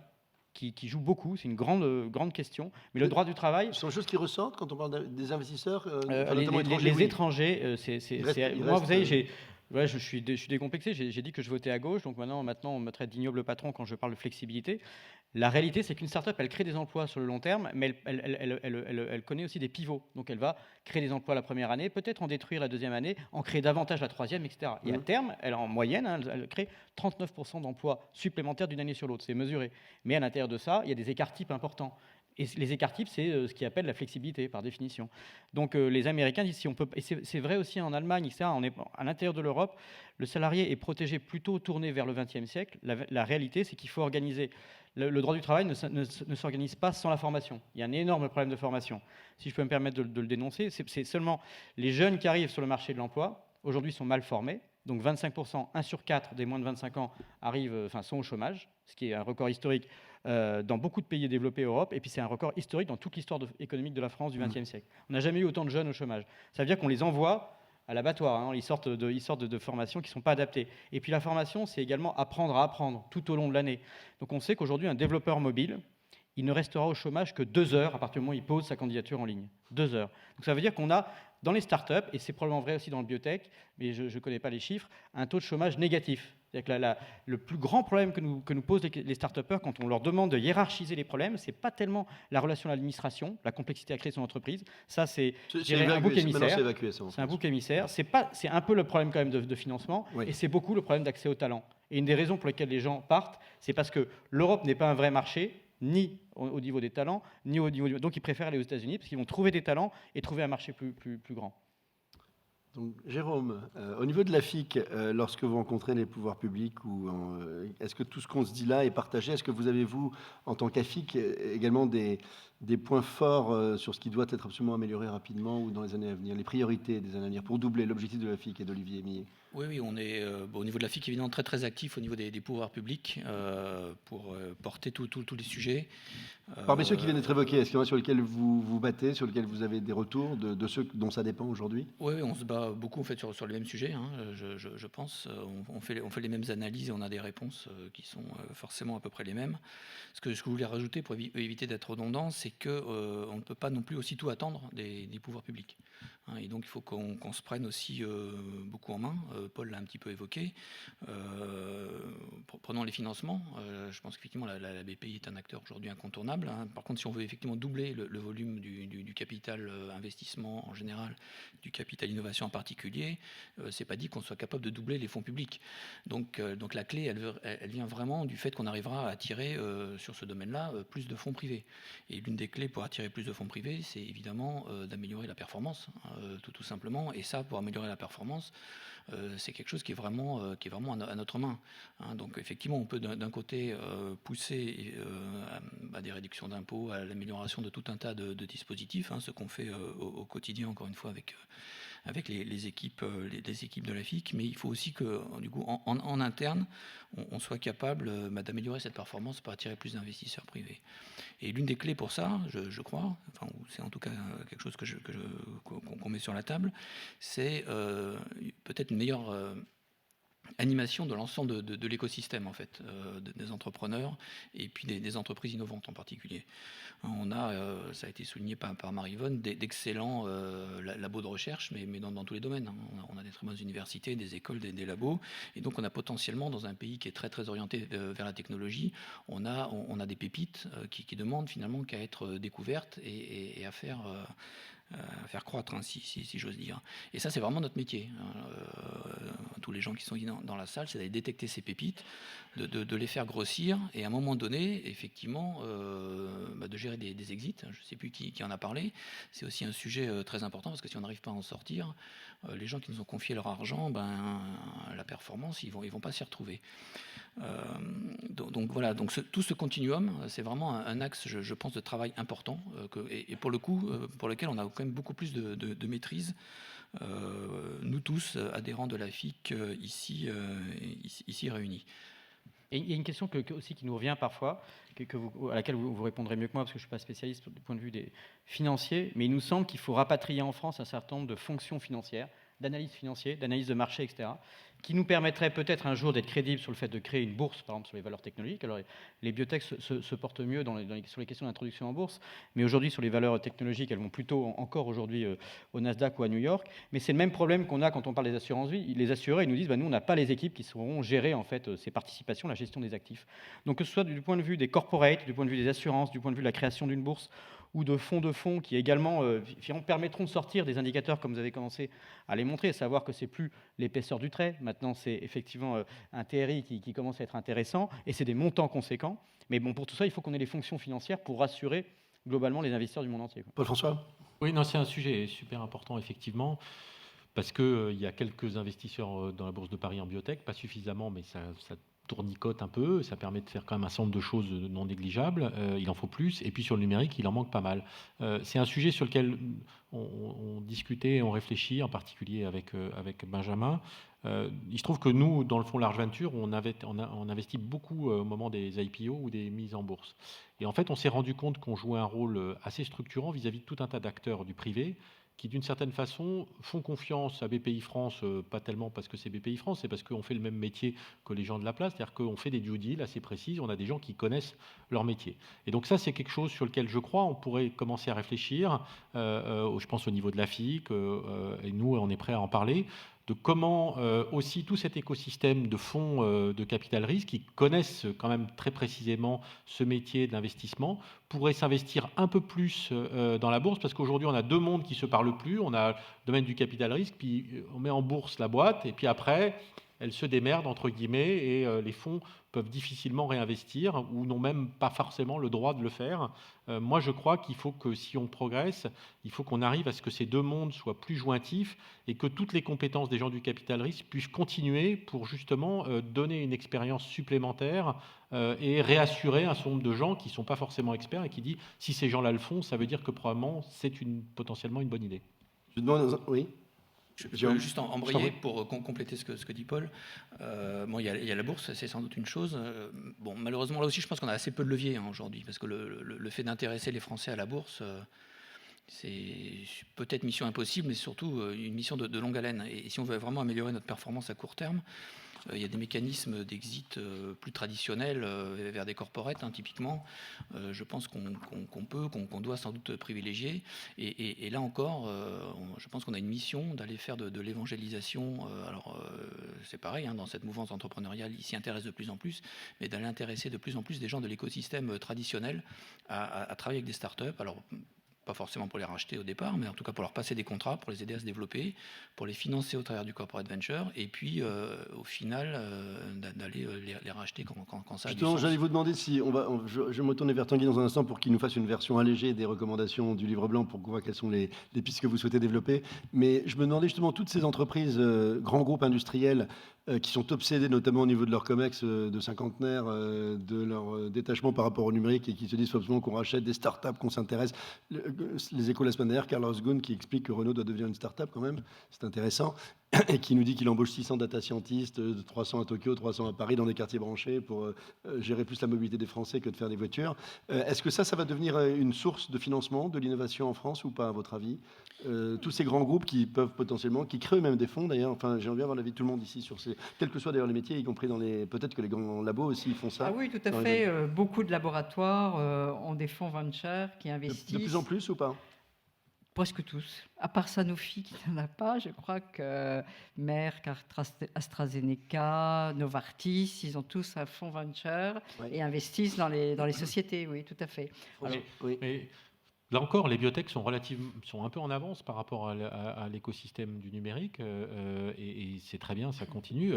qui joue beaucoup. C'est une grande question. Mais le droit du travail... Ce sont des choses qui ressortent quand on parle des investisseurs, notamment étrangers. Les étrangers, moi, vous savez, je suis décomplexé. J'ai dit que je votais à gauche, donc maintenant on me traite d'ignoble patron quand je parle de flexibilité. La réalité, c'est qu'une start-up, elle crée des emplois sur le long terme, mais elle connaît aussi des pivots. Donc elle va créer des emplois la première année, peut-être en détruire la deuxième année, en créer davantage la troisième, etc. Et à terme, en moyenne, elle crée 39% d'emplois supplémentaires d'une année sur l'autre. C'est mesuré. Mais à l'intérieur de ça, il y a des écarts types importants. Et les écarts types, c'est ce qu'ils appellent la flexibilité, par définition. Donc les Américains disent, si on peut, et c'est vrai aussi en Allemagne, etc., on est à l'intérieur de l'Europe, le salarié est protégé plutôt tourné vers le XXe siècle. La réalité, c'est qu'il faut organiser. Le droit du travail ne s'organise pas sans la formation. Il y a un énorme problème de formation. Si je peux me permettre de le dénoncer, c'est seulement les jeunes qui arrivent sur le marché de l'emploi, aujourd'hui sont mal formés. Donc 25%, 1 sur 4 des moins de 25 ans sont au chômage, ce qui est un record historique dans beaucoup de pays développés Europe, et puis c'est un record historique dans toute l'histoire économique de la France du XXe siècle. On n'a jamais eu autant de jeunes au chômage. Ça veut dire qu'on les envoie à l'abattoir, hein, ils sortent de formations qui ne sont pas adaptées. Et puis la formation, c'est également apprendre à apprendre tout au long de l'année. Donc on sait qu'aujourd'hui, un développeur mobile, il ne restera au chômage que 2 heures à partir du moment où il pose sa candidature en ligne. 2 heures. Donc ça veut dire qu'on a, dans les startups, et c'est probablement vrai aussi dans le biotech, mais je ne connais pas les chiffres, un taux de chômage négatif. C'est-à-dire que le plus grand problème que nous posent les start-upers quand on leur demande de hiérarchiser les problèmes, ce n'est pas tellement la relation à l'administration, la complexité à créer son entreprise. Ça, c'est un bouc émissaire. C'est un bouc émissaire. C'est un peu le problème quand même de financement, et c'est beaucoup le problème d'accès au talent. Et une des raisons pour lesquelles les gens partent, c'est parce que l'Europe n'est pas un vrai marché, ni au niveau des talents, ni au niveau donc ils préfèrent aller aux États-Unis parce qu'ils vont trouver des talents et trouver un marché plus grand. Donc, Jérôme, au niveau de la FIC, lorsque vous rencontrez les pouvoirs publics, est-ce que tout ce qu'on se dit là est partagé ? Est-ce que vous avez, vous, en tant qu'AFIC, également des points forts sur ce qui doit être absolument amélioré rapidement ou dans les années à venir, les priorités des années à venir pour doubler l'objectif de la FIC et d'Olivier Millet ? Oui, on est au niveau de la FIC évidemment très actif au niveau des pouvoirs publics pour porter tous les sujets. Parmi ceux qui viennent d'être évoqués, est-ce qu'il y en a sur lesquels vous vous battez, sur lesquels vous avez des retours de ceux dont ça dépend aujourd'hui ? Oui, on se bat beaucoup en fait sur les mêmes sujets. Hein, je pense. On fait les mêmes analyses et on a des réponses qui sont forcément à peu près les mêmes. Ce que je voulais rajouter pour éviter d'être redondant, c'est que on ne peut pas non plus aussi tout attendre des pouvoirs publics. Hein, et donc il faut qu'on se prenne aussi beaucoup en main. Paul l'a un petit peu évoqué. Prenons les financements. Je pense qu'effectivement la BPI est un acteur aujourd'hui incontournable. Hein. Par contre, si on veut effectivement doubler le volume du capital investissement en général, du capital innovation en particulier, c'est pas dit qu'on soit capable de doubler les fonds publics. Donc la clé, elle vient vraiment du fait qu'on arrivera à attirer sur ce domaine-là plus de fonds privés. Et l'une des clés pour attirer plus de fonds privés, c'est évidemment d'améliorer la performance, tout simplement. Et ça, pour améliorer la performance, c'est quelque chose qui est vraiment à notre main. Hein. Donc effectivement, on peut d'un côté pousser à des réductions d'impôts, à l'amélioration de tout un tas de dispositifs, hein, ce qu'on fait au quotidien, encore une fois, avec les équipes de la FIC, mais il faut aussi que, du coup, en interne, on soit capable d'améliorer cette performance pour attirer plus d'investisseurs privés. Et l'une des clés pour ça, je crois, enfin, c'est en tout cas quelque chose qu'on met sur la table, c'est peut-être une meilleure animation de l'ensemble de l'écosystème en fait, des entrepreneurs et puis des entreprises innovantes en particulier. On a, ça a été souligné par Marie-Yvonne, d'excellents labos de recherche, mais dans tous les domaines. On a des très bonnes universités, des écoles, des labos, et donc on a potentiellement, dans un pays qui est très très orienté vers la technologie, on a des pépites qui demandent finalement qu'à être découvertes et à faire croître, hein, si j'ose dire. Et ça, c'est vraiment notre métier. Tous les gens qui sont dans la salle, c'est d'aller détecter ces pépites, de les faire grossir, et à un moment donné, effectivement, de gérer des exits. Je ne sais plus qui en a parlé. C'est aussi un sujet très important, parce que si on n'arrive pas à en sortir, les gens qui nous ont confié leur argent, la performance, ils vont pas s'y retrouver. Donc voilà, tout ce continuum, c'est vraiment un axe, je pense, de travail important, et pour le coup, pour lequel on a quand même beaucoup plus de maîtrise, nous tous, adhérents de la FIC, ici réunis. Et il y a une question aussi qui nous revient parfois, à laquelle vous répondrez mieux que moi, parce que je ne suis pas spécialiste du point de vue des financiers, mais il nous semble qu'il faut rapatrier en France un certain nombre de fonctions financières, d'analyse financière, d'analyse de marché, etc., qui nous permettrait peut-être un jour d'être crédibles sur le fait de créer une bourse, par exemple sur les valeurs technologiques. Alors les biotech se portent mieux sur les questions d'introduction en bourse, mais aujourd'hui sur les valeurs technologiques, elles vont plutôt encore aujourd'hui au Nasdaq ou à New York. Mais c'est le même problème qu'on a quand on parle des assurances vie. Les assureurs, ils nous disent, nous, on n'a pas les équipes qui sauront gérer en fait ces participations, la gestion des actifs. Donc que ce soit du point de vue des corporates, du point de vue des assurances, du point de vue de la création d'une bourse, ou de fonds qui également permettront de sortir des indicateurs comme vous avez commencé à les montrer, à savoir que c'est plus l'épaisseur du trait, maintenant c'est effectivement un TRI qui commence à être intéressant, et c'est des montants conséquents. Mais bon, pour tout ça, il faut qu'on ait les fonctions financières pour rassurer globalement les investisseurs du monde entier. Paul-François ? Oui, non, c'est un sujet super important, effectivement, parce qu'il y a quelques investisseurs dans la Bourse de Paris en biotech, pas suffisamment, mais ça tournicote un peu, ça permet de faire quand même un certain nombre de choses non négligeables, il en faut plus, et puis sur le numérique, il en manque pas mal. C'est un sujet sur lequel on discutait, on réfléchit, en particulier avec Benjamin. Il se trouve que nous, dans le fonds Large Venture, on investit beaucoup au moment des IPO ou des mises en bourse. Et en fait, on s'est rendu compte qu'on jouait un rôle assez structurant vis-à-vis de tout un tas d'acteurs du privé, qui d'une certaine façon font confiance à BPI France, pas tellement parce que c'est BPI France, c'est parce qu'on fait le même métier que les gens de la place, c'est-à-dire qu'on fait des due deals assez précises, on a des gens qui connaissent leur métier. Et donc ça, c'est quelque chose sur lequel je crois, on pourrait commencer à réfléchir, je pense au niveau de la FIC, et nous, on est prêt à en parler, de comment aussi tout cet écosystème de fonds de capital risque qui connaissent quand même très précisément ce métier de l'investissement pourrait s'investir un peu plus dans la bourse, parce qu'aujourd'hui on a deux mondes qui ne se parlent plus, on a le domaine du capital risque, puis on met en bourse la boîte, et puis après elle se démerde entre guillemets, et les fonds peuvent difficilement réinvestir ou n'ont même pas forcément le droit de le faire. Moi, je crois qu'il faut que si on progresse, il faut qu'on arrive à ce que ces deux mondes soient plus jointifs et que toutes les compétences des gens du capital risque puissent continuer pour justement donner une expérience supplémentaire et réassurer un certain nombre de gens qui ne sont pas forcément experts et qui disent si ces gens-là le font, ça veut dire que probablement c'est potentiellement une bonne idée. Je demande, oui. Je veux juste embrayer pour compléter ce que dit Paul. Il y a la bourse, c'est sans doute une chose. Malheureusement, là aussi, je pense qu'on a assez peu de leviers aujourd'hui, parce que le fait d'intéresser les Français à la bourse, c'est peut-être mission impossible, mais surtout une mission de longue haleine. Et si on veut vraiment améliorer notre performance à court terme, il y a des mécanismes d'exit plus traditionnels vers des corporates, typiquement. Je pense qu'on doit sans doute privilégier. Et là encore, je pense qu'on a une mission d'aller faire de l'évangélisation. C'est pareil, dans cette mouvance entrepreneuriale, il s'y intéresse de plus en plus, mais d'aller intéresser de plus en plus des gens de l'écosystème traditionnel à travailler avec des startups. Alors, pas forcément pour les racheter au départ, mais en tout cas pour leur passer des contrats, pour les aider à se développer, pour les financer au travers du corporate venture, et puis au final d'aller les racheter quand ça a du sens. J'allais vous demander si je vais me tourner vers Tanguy dans un instant pour qu'il nous fasse une version allégée des recommandations du livre blanc pour qu'on voit quelles sont les pistes que vous souhaitez développer. Mais je me demandais justement toutes ces entreprises, grands groupes industriels, qui sont obsédés notamment au niveau de leur COMEX de cinquantenaire, de leur détachement par rapport au numérique, et qui se disent absolument qu'on rachète des startups, qu'on s'intéresse. les Échos la semaine dernière, Carlos Ghosn qui explique que Renault doit devenir une start-up quand même, c'est intéressant, et qui nous dit qu'il embauche 600 data scientists, 300 à Tokyo, 300 à Paris, dans des quartiers branchés, pour gérer plus la mobilité des Français que de faire des voitures. Est-ce que ça va devenir une source de financement de l'innovation en France ou pas, à votre avis? Tous ces grands groupes qui peuvent potentiellement, qui créent même des fonds d'ailleurs, enfin j'aimerais bien avoir l'avis de tout le monde ici sur ces, quels que soient d'ailleurs les métiers, y compris dans les, peut-être que les grands labos aussi font ça. Ah oui, tout à fait. Beaucoup de laboratoires ont des fonds venture qui investissent. De plus en plus ou pas? Presque tous, à part Sanofi qui n'en a pas. Je crois que Merck, AstraZeneca, Novartis, ils ont tous un fonds venture et investissent dans les sociétés, oui, tout à fait. Alors, mais là encore, les biotech sont un peu en avance par rapport à l'écosystème du numérique, et c'est très bien, ça continue.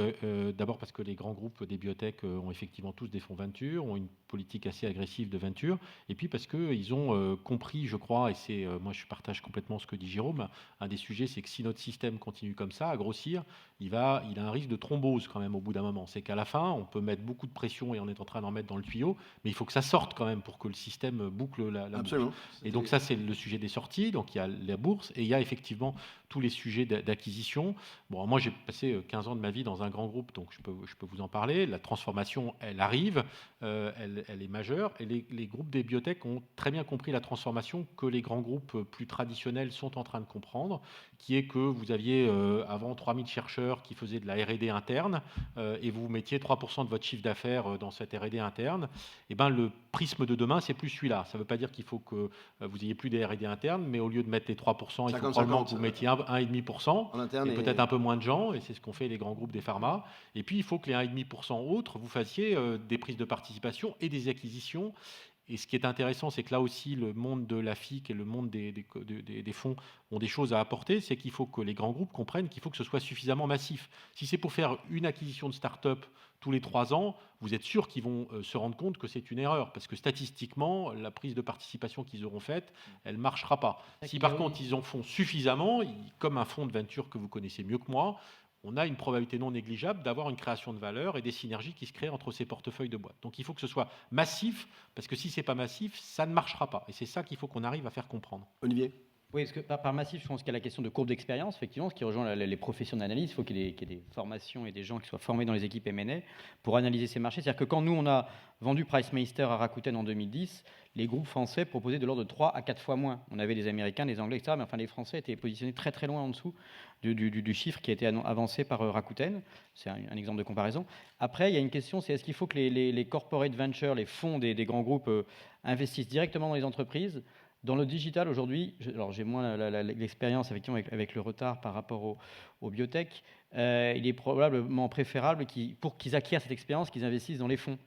D'abord parce que les grands groupes des biotech ont effectivement tous des fonds venture, ont une politique assez agressive de venture, et puis parce qu'ils ont compris, je crois, et moi je partage complètement ce que dit Jérôme, un des sujets, c'est que si notre système continue comme ça, à grossir, il a un risque de thrombose quand même au bout d'un moment. C'est qu'à la fin, on peut mettre beaucoup de pression, et on est en train d'en mettre dans le tuyau, mais il faut que ça sorte quand même pour que le système boucle la Absolument. boucle. Et donc ça, c'est le sujet des sorties. Donc il y a la bourse et il y a effectivement tous les sujets d'acquisition. Bon, moi, j'ai passé 15 ans de ma vie dans un grand groupe, donc je peux vous en parler. La transformation, elle arrive, elle est majeure. Et les groupes des biotech ont très bien compris la transformation que les grands groupes plus traditionnels sont en train de comprendre, qui est que vous aviez avant 3000 chercheurs qui faisaient de la R&D interne, et vous mettiez 3% de votre chiffre d'affaires dans cette R&D interne. Et ben, le prisme de demain, c'est plus celui-là. Ça ne veut pas dire qu'il faut que vous ayez plus des R&D internes, mais au lieu de mettre les 3%, il faut probablement que vous mettiez 1,5%, et peut-être un peu moins de gens, et c'est ce qu'ont fait les grands groupes des pharma. Et puis, il faut que les 1,5% autres, vous fassiez des prises de participation et des acquisitions. Et ce qui est intéressant, c'est que là aussi, le monde de la FIC et le monde des fonds ont des choses à apporter. C'est qu'il faut que les grands groupes comprennent qu'il faut que ce soit suffisamment massif. Si c'est pour faire une acquisition de start-up tous les 3 ans, vous êtes sûr qu'ils vont se rendre compte que c'est une erreur, parce que statistiquement, la prise de participation qu'ils auront faite, elle ne marchera pas. Si par contre, ils en font suffisamment, comme un fonds de venture que vous connaissez mieux que moi, on a une probabilité non négligeable d'avoir une création de valeur et des synergies qui se créent entre ces portefeuilles de boîtes. Donc il faut que ce soit massif, parce que si ce n'est pas massif, ça ne marchera pas. Et c'est ça qu'il faut qu'on arrive à faire comprendre. Olivier? Oui, parce que par massif, je pense qu'il y a la question de courbe d'expérience, effectivement, ce qui rejoint les professions d'analyse. Il faut qu'il y ait des formations et des gens qui soient formés dans les équipes M&A pour analyser ces marchés. C'est-à-dire que quand nous, on a vendu PriceMeister à Rakuten en 2010, les groupes français proposaient de l'ordre de 3 à 4 fois moins. On avait des Américains, des Anglais, etc. Mais enfin, les Français étaient positionnés très très loin en dessous du chiffre qui a été avancé par Rakuten. C'est un exemple de comparaison. Après, il y a une question, c'est est-ce qu'il faut que les corporate ventures, les fonds des grands groupes investissent directement dans les entreprises? Dans le digital aujourd'hui, alors j'ai moins l'expérience effectivement avec le retard par rapport aux biotech, il est probablement préférable pour qu'ils acquièrent cette expérience, qu'ils investissent dans les fonds,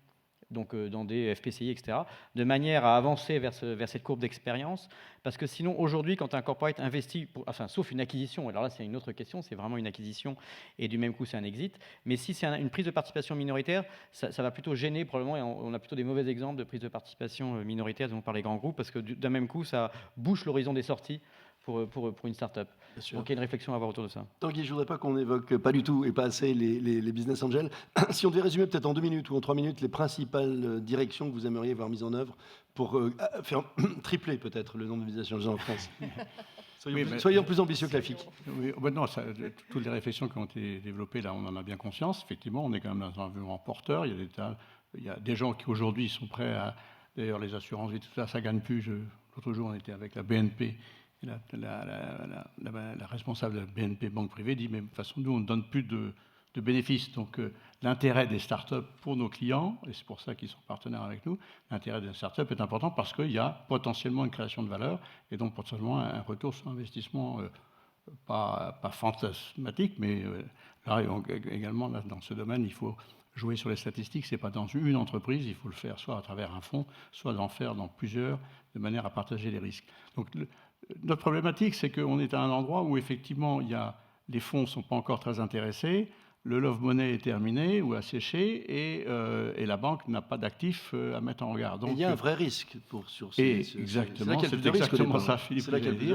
donc dans des FPCI, etc., de manière à avancer vers cette courbe d'expérience. Parce que sinon, aujourd'hui, quand un corporate investit, sauf une acquisition, alors là, c'est une autre question, c'est vraiment une acquisition, et du même coup, c'est un exit. Mais si c'est une prise de participation minoritaire, ça va plutôt gêner, probablement, et on a plutôt des mauvais exemples de prise de participation minoritaire dont par les grands groupes, parce que d'un même coup, ça bouche l'horizon des sorties pour une start-up. Donc il y a une réflexion à avoir autour de ça. Tanguy, je ne voudrais pas qu'on évoque pas du tout et pas assez les business angels. Si on devait résumer peut-être en 2 minutes ou en 3 minutes les principales directions que vous aimeriez voir mises en œuvre pour faire tripler peut-être le nombre de business angels en France. Soyons plus ambitieux que la FIC. Oui, non, toutes les réflexions qui ont été développées, là, on en a bien conscience. Effectivement, on est quand même dans un environnement porteur. Il y a des gens qui aujourd'hui sont prêts à... D'ailleurs, les assurances et tout ça, ça ne gagne plus. L'autre jour, on était avec la BNP. La responsable de la BNP Banque Privée dit, mais de toute façon, nous, on ne donne plus de bénéfices. Donc, l'intérêt des startups pour nos clients, et c'est pour ça qu'ils sont partenaires avec nous, l'intérêt des startups est important parce qu'il y a potentiellement une création de valeur et donc potentiellement un retour sur investissement pas fantasmatique, mais là, également, là, dans ce domaine, il faut jouer sur les statistiques. Ce n'est pas dans une entreprise, il faut le faire soit à travers un fonds, soit d'en faire dans plusieurs, de manière à partager les risques. Donc, notre problématique, c'est qu'on est à un endroit où, effectivement, les fonds ne sont pas encore très intéressés, le love money est terminé ou asséché, et la banque n'a pas d'actifs à mettre en regard. Donc, il y a un vrai risque sur exactement, c'est exactement ça, Philippe,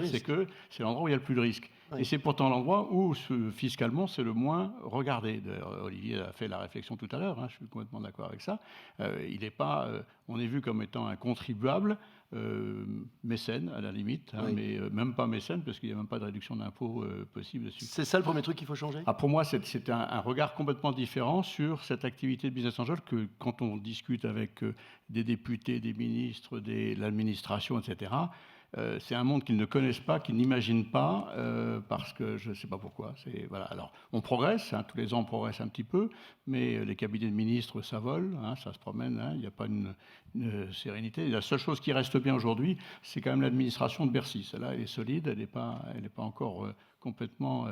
c'est que c'est l'endroit où il y a le plus de risque. Oui. Et c'est pourtant l'endroit où, fiscalement, c'est le moins regardé. Olivier a fait la réflexion tout à l'heure, je suis complètement d'accord avec ça. On est vu comme étant un contribuable, mécène à la limite, hein, mais même pas mécène parce qu'il n'y a même pas de réduction d'impôt possible dessus. C'est ça le premier truc qu'il faut changer ? Pour moi, c'est un regard complètement différent sur cette activité de business angel que quand on discute avec des députés, des ministres, l'administration, etc., c'est un monde qu'ils ne connaissent pas, qu'ils n'imaginent pas, parce que je ne sais pas pourquoi. Voilà. Alors, on progresse, hein, tous les ans on progresse un petit peu, mais les cabinets de ministres, ça vole, hein, ça se promène, hein, il n'y a pas une sérénité. La seule chose qui reste bien aujourd'hui, c'est quand même l'administration de Bercy. Celle-là, elle est solide, elle n'est pas encore complètement...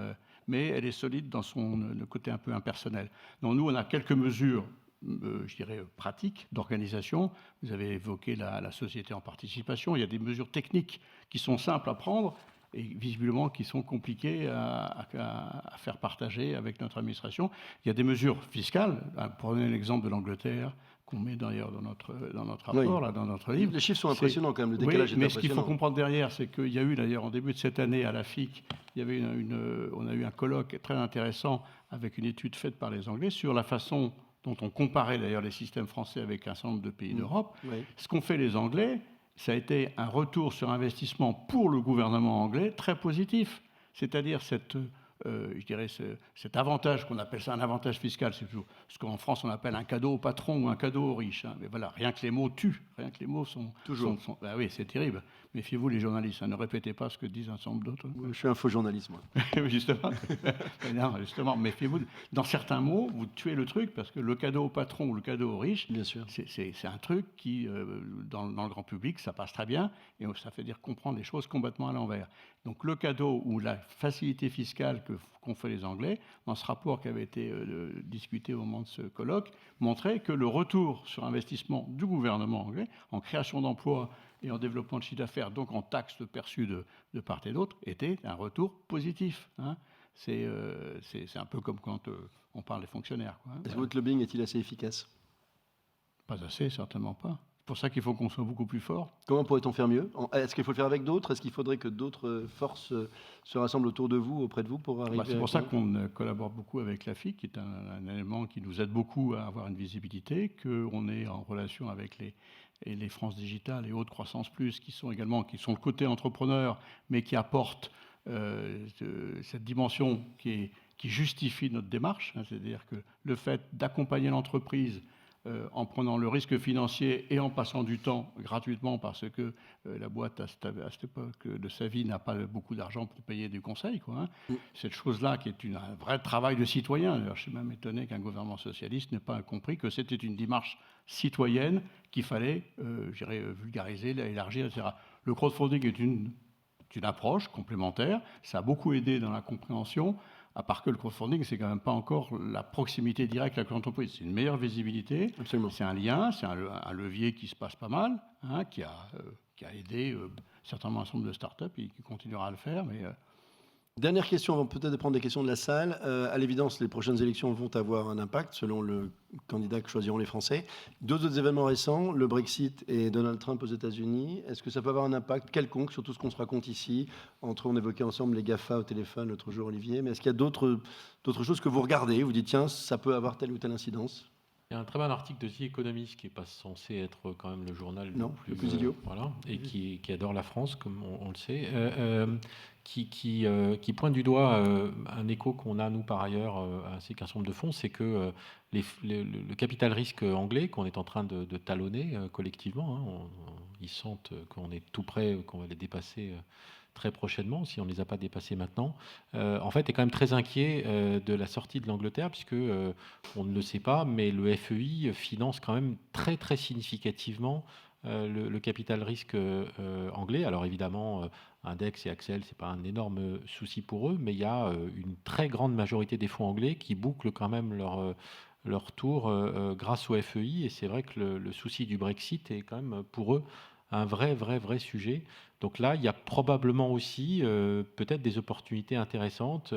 mais elle est solide dans le côté un peu impersonnel. Donc nous, on a quelques mesures je dirais, pratiques d'organisation. Vous avez évoqué la société en participation. Il y a des mesures techniques qui sont simples à prendre et visiblement qui sont compliquées à faire partager avec notre administration. Il y a des mesures fiscales. Prenez l'exemple de l'Angleterre, qu'on met d'ailleurs dans notre rapport, là, dans notre livre. Les chiffres sont impressionnants quand même, le décalage est mais impressionnant. Ce qu'il faut comprendre derrière, c'est qu'il y a eu d'ailleurs en début de cette année à la FIC, il y avait on a eu un colloque très intéressant avec une étude faite par les Anglais sur la façon dont on comparait d'ailleurs les systèmes français avec un certain nombre de pays d'Europe. Ce qu'ont fait les Anglais, ça a été un retour sur investissement pour le gouvernement anglais très positif. C'est-à-dire je dirais cet avantage qu'on appelle ça un avantage fiscal, c'est toujours ce qu'en France on appelle un cadeau au patron ou un cadeau aux riches. Hein. Mais voilà, rien que les mots tuent, rien que les mots sont... Toujours. Ben oui, c'est terrible. Méfiez-vous les journalistes, hein. Ne répétez pas ce que disent un certain nombre d'autres. Je suis un faux journaliste, moi. Justement. Non, justement, méfiez-vous. Dans certains mots, vous tuez le truc parce que le cadeau au patron ou le cadeau aux riches, bien sûr, c'est un truc qui, dans le grand public, ça passe très bien et ça fait dire comprendre les choses complètement à l'envers. Donc le cadeau ou la facilité fiscale qu'ont fait les Anglais, dans ce rapport qui avait été discuté au moment de ce colloque, montrait que le retour sur investissement du gouvernement anglais, en création d'emplois et en développement de chiffre d'affaires, donc en taxes perçues de part et d'autre, était un retour positif. Hein. C'est un peu comme quand on parle des fonctionnaires. Quoi, hein. Est-ce que votre lobbying est-il assez efficace ? Pas assez, certainement pas. C'est pour ça qu'il faut qu'on soit beaucoup plus fort. Comment pourrait-on faire mieux ? Est-ce qu'il faut le faire avec d'autres ? Est-ce qu'il faudrait que d'autres forces se rassemblent autour de vous, auprès de vous, pour arriver C'est pour ça qu'on collabore beaucoup avec la FIC, qui est un élément qui nous aide beaucoup à avoir une visibilité, qu'on est en relation avec les France Digital et autres Croissance Plus, qui sont le côté entrepreneur, mais qui apportent cette dimension qui justifie notre démarche. Hein, c'est-à-dire que le fait d'accompagner l'entreprise en prenant le risque financier et en passant du temps gratuitement parce que la boîte, à cette époque de sa vie, n'a pas beaucoup d'argent pour payer du conseil. Quoi, hein. Cette chose-là qui est un vrai travail de citoyen. D'ailleurs, je suis même étonné qu'un gouvernement socialiste n'ait pas compris que c'était une démarche citoyenne qu'il fallait vulgariser, élargir, etc. Le crowdfunding est une approche complémentaire. Ça a beaucoup aidé dans la compréhension. À part que le crowdfunding, c'est quand même pas encore la proximité directe avec l'entreprise. C'est une meilleure visibilité. Absolument. C'est un lien, c'est un levier qui se passe pas mal, hein, qui a aidé certainement un certain nombre de startups et qui continuera à le faire. Mais dernière question, avant peut-être de prendre des questions de la salle. À l'évidence, les prochaines élections vont avoir un impact selon le candidat que choisiront les Français. D'autres événements récents, le Brexit et Donald Trump aux États-Unis, est-ce que ça peut avoir un impact quelconque sur tout ce qu'on se raconte ici ? On évoquait ensemble les GAFA au téléphone l'autre jour, Olivier, mais est-ce qu'il y a d'autres choses que vous regardez, vous dites tiens, ça peut avoir telle ou telle incidence ? Il y a un très bon article de The Economist qui n'est pas censé être quand même le journal le plus idiot. Voilà, et qui adore la France, comme on le sait, qui pointe du doigt un écho qu'on a, nous, par ailleurs, ainsi qu'un certain nombre de fonds, c'est que le capital risque anglais, qu'on est en train de talonner collectivement, hein, ils sentent qu'on est tout près, qu'on va les dépasser très prochainement, si on ne les a pas dépassés maintenant, en fait, est quand même très inquiet de la sortie de l'Angleterre, puisque on ne le sait pas, mais le FEI finance quand même très, très significativement le capital risque anglais. Alors évidemment, Index et Axel, ce n'est pas un énorme souci pour eux, mais il y a une très grande majorité des fonds anglais qui bouclent quand même leur tour grâce au FEI, et c'est vrai que le souci du Brexit est quand même pour eux un vrai sujet. Donc là, il y a probablement aussi peut-être des opportunités intéressantes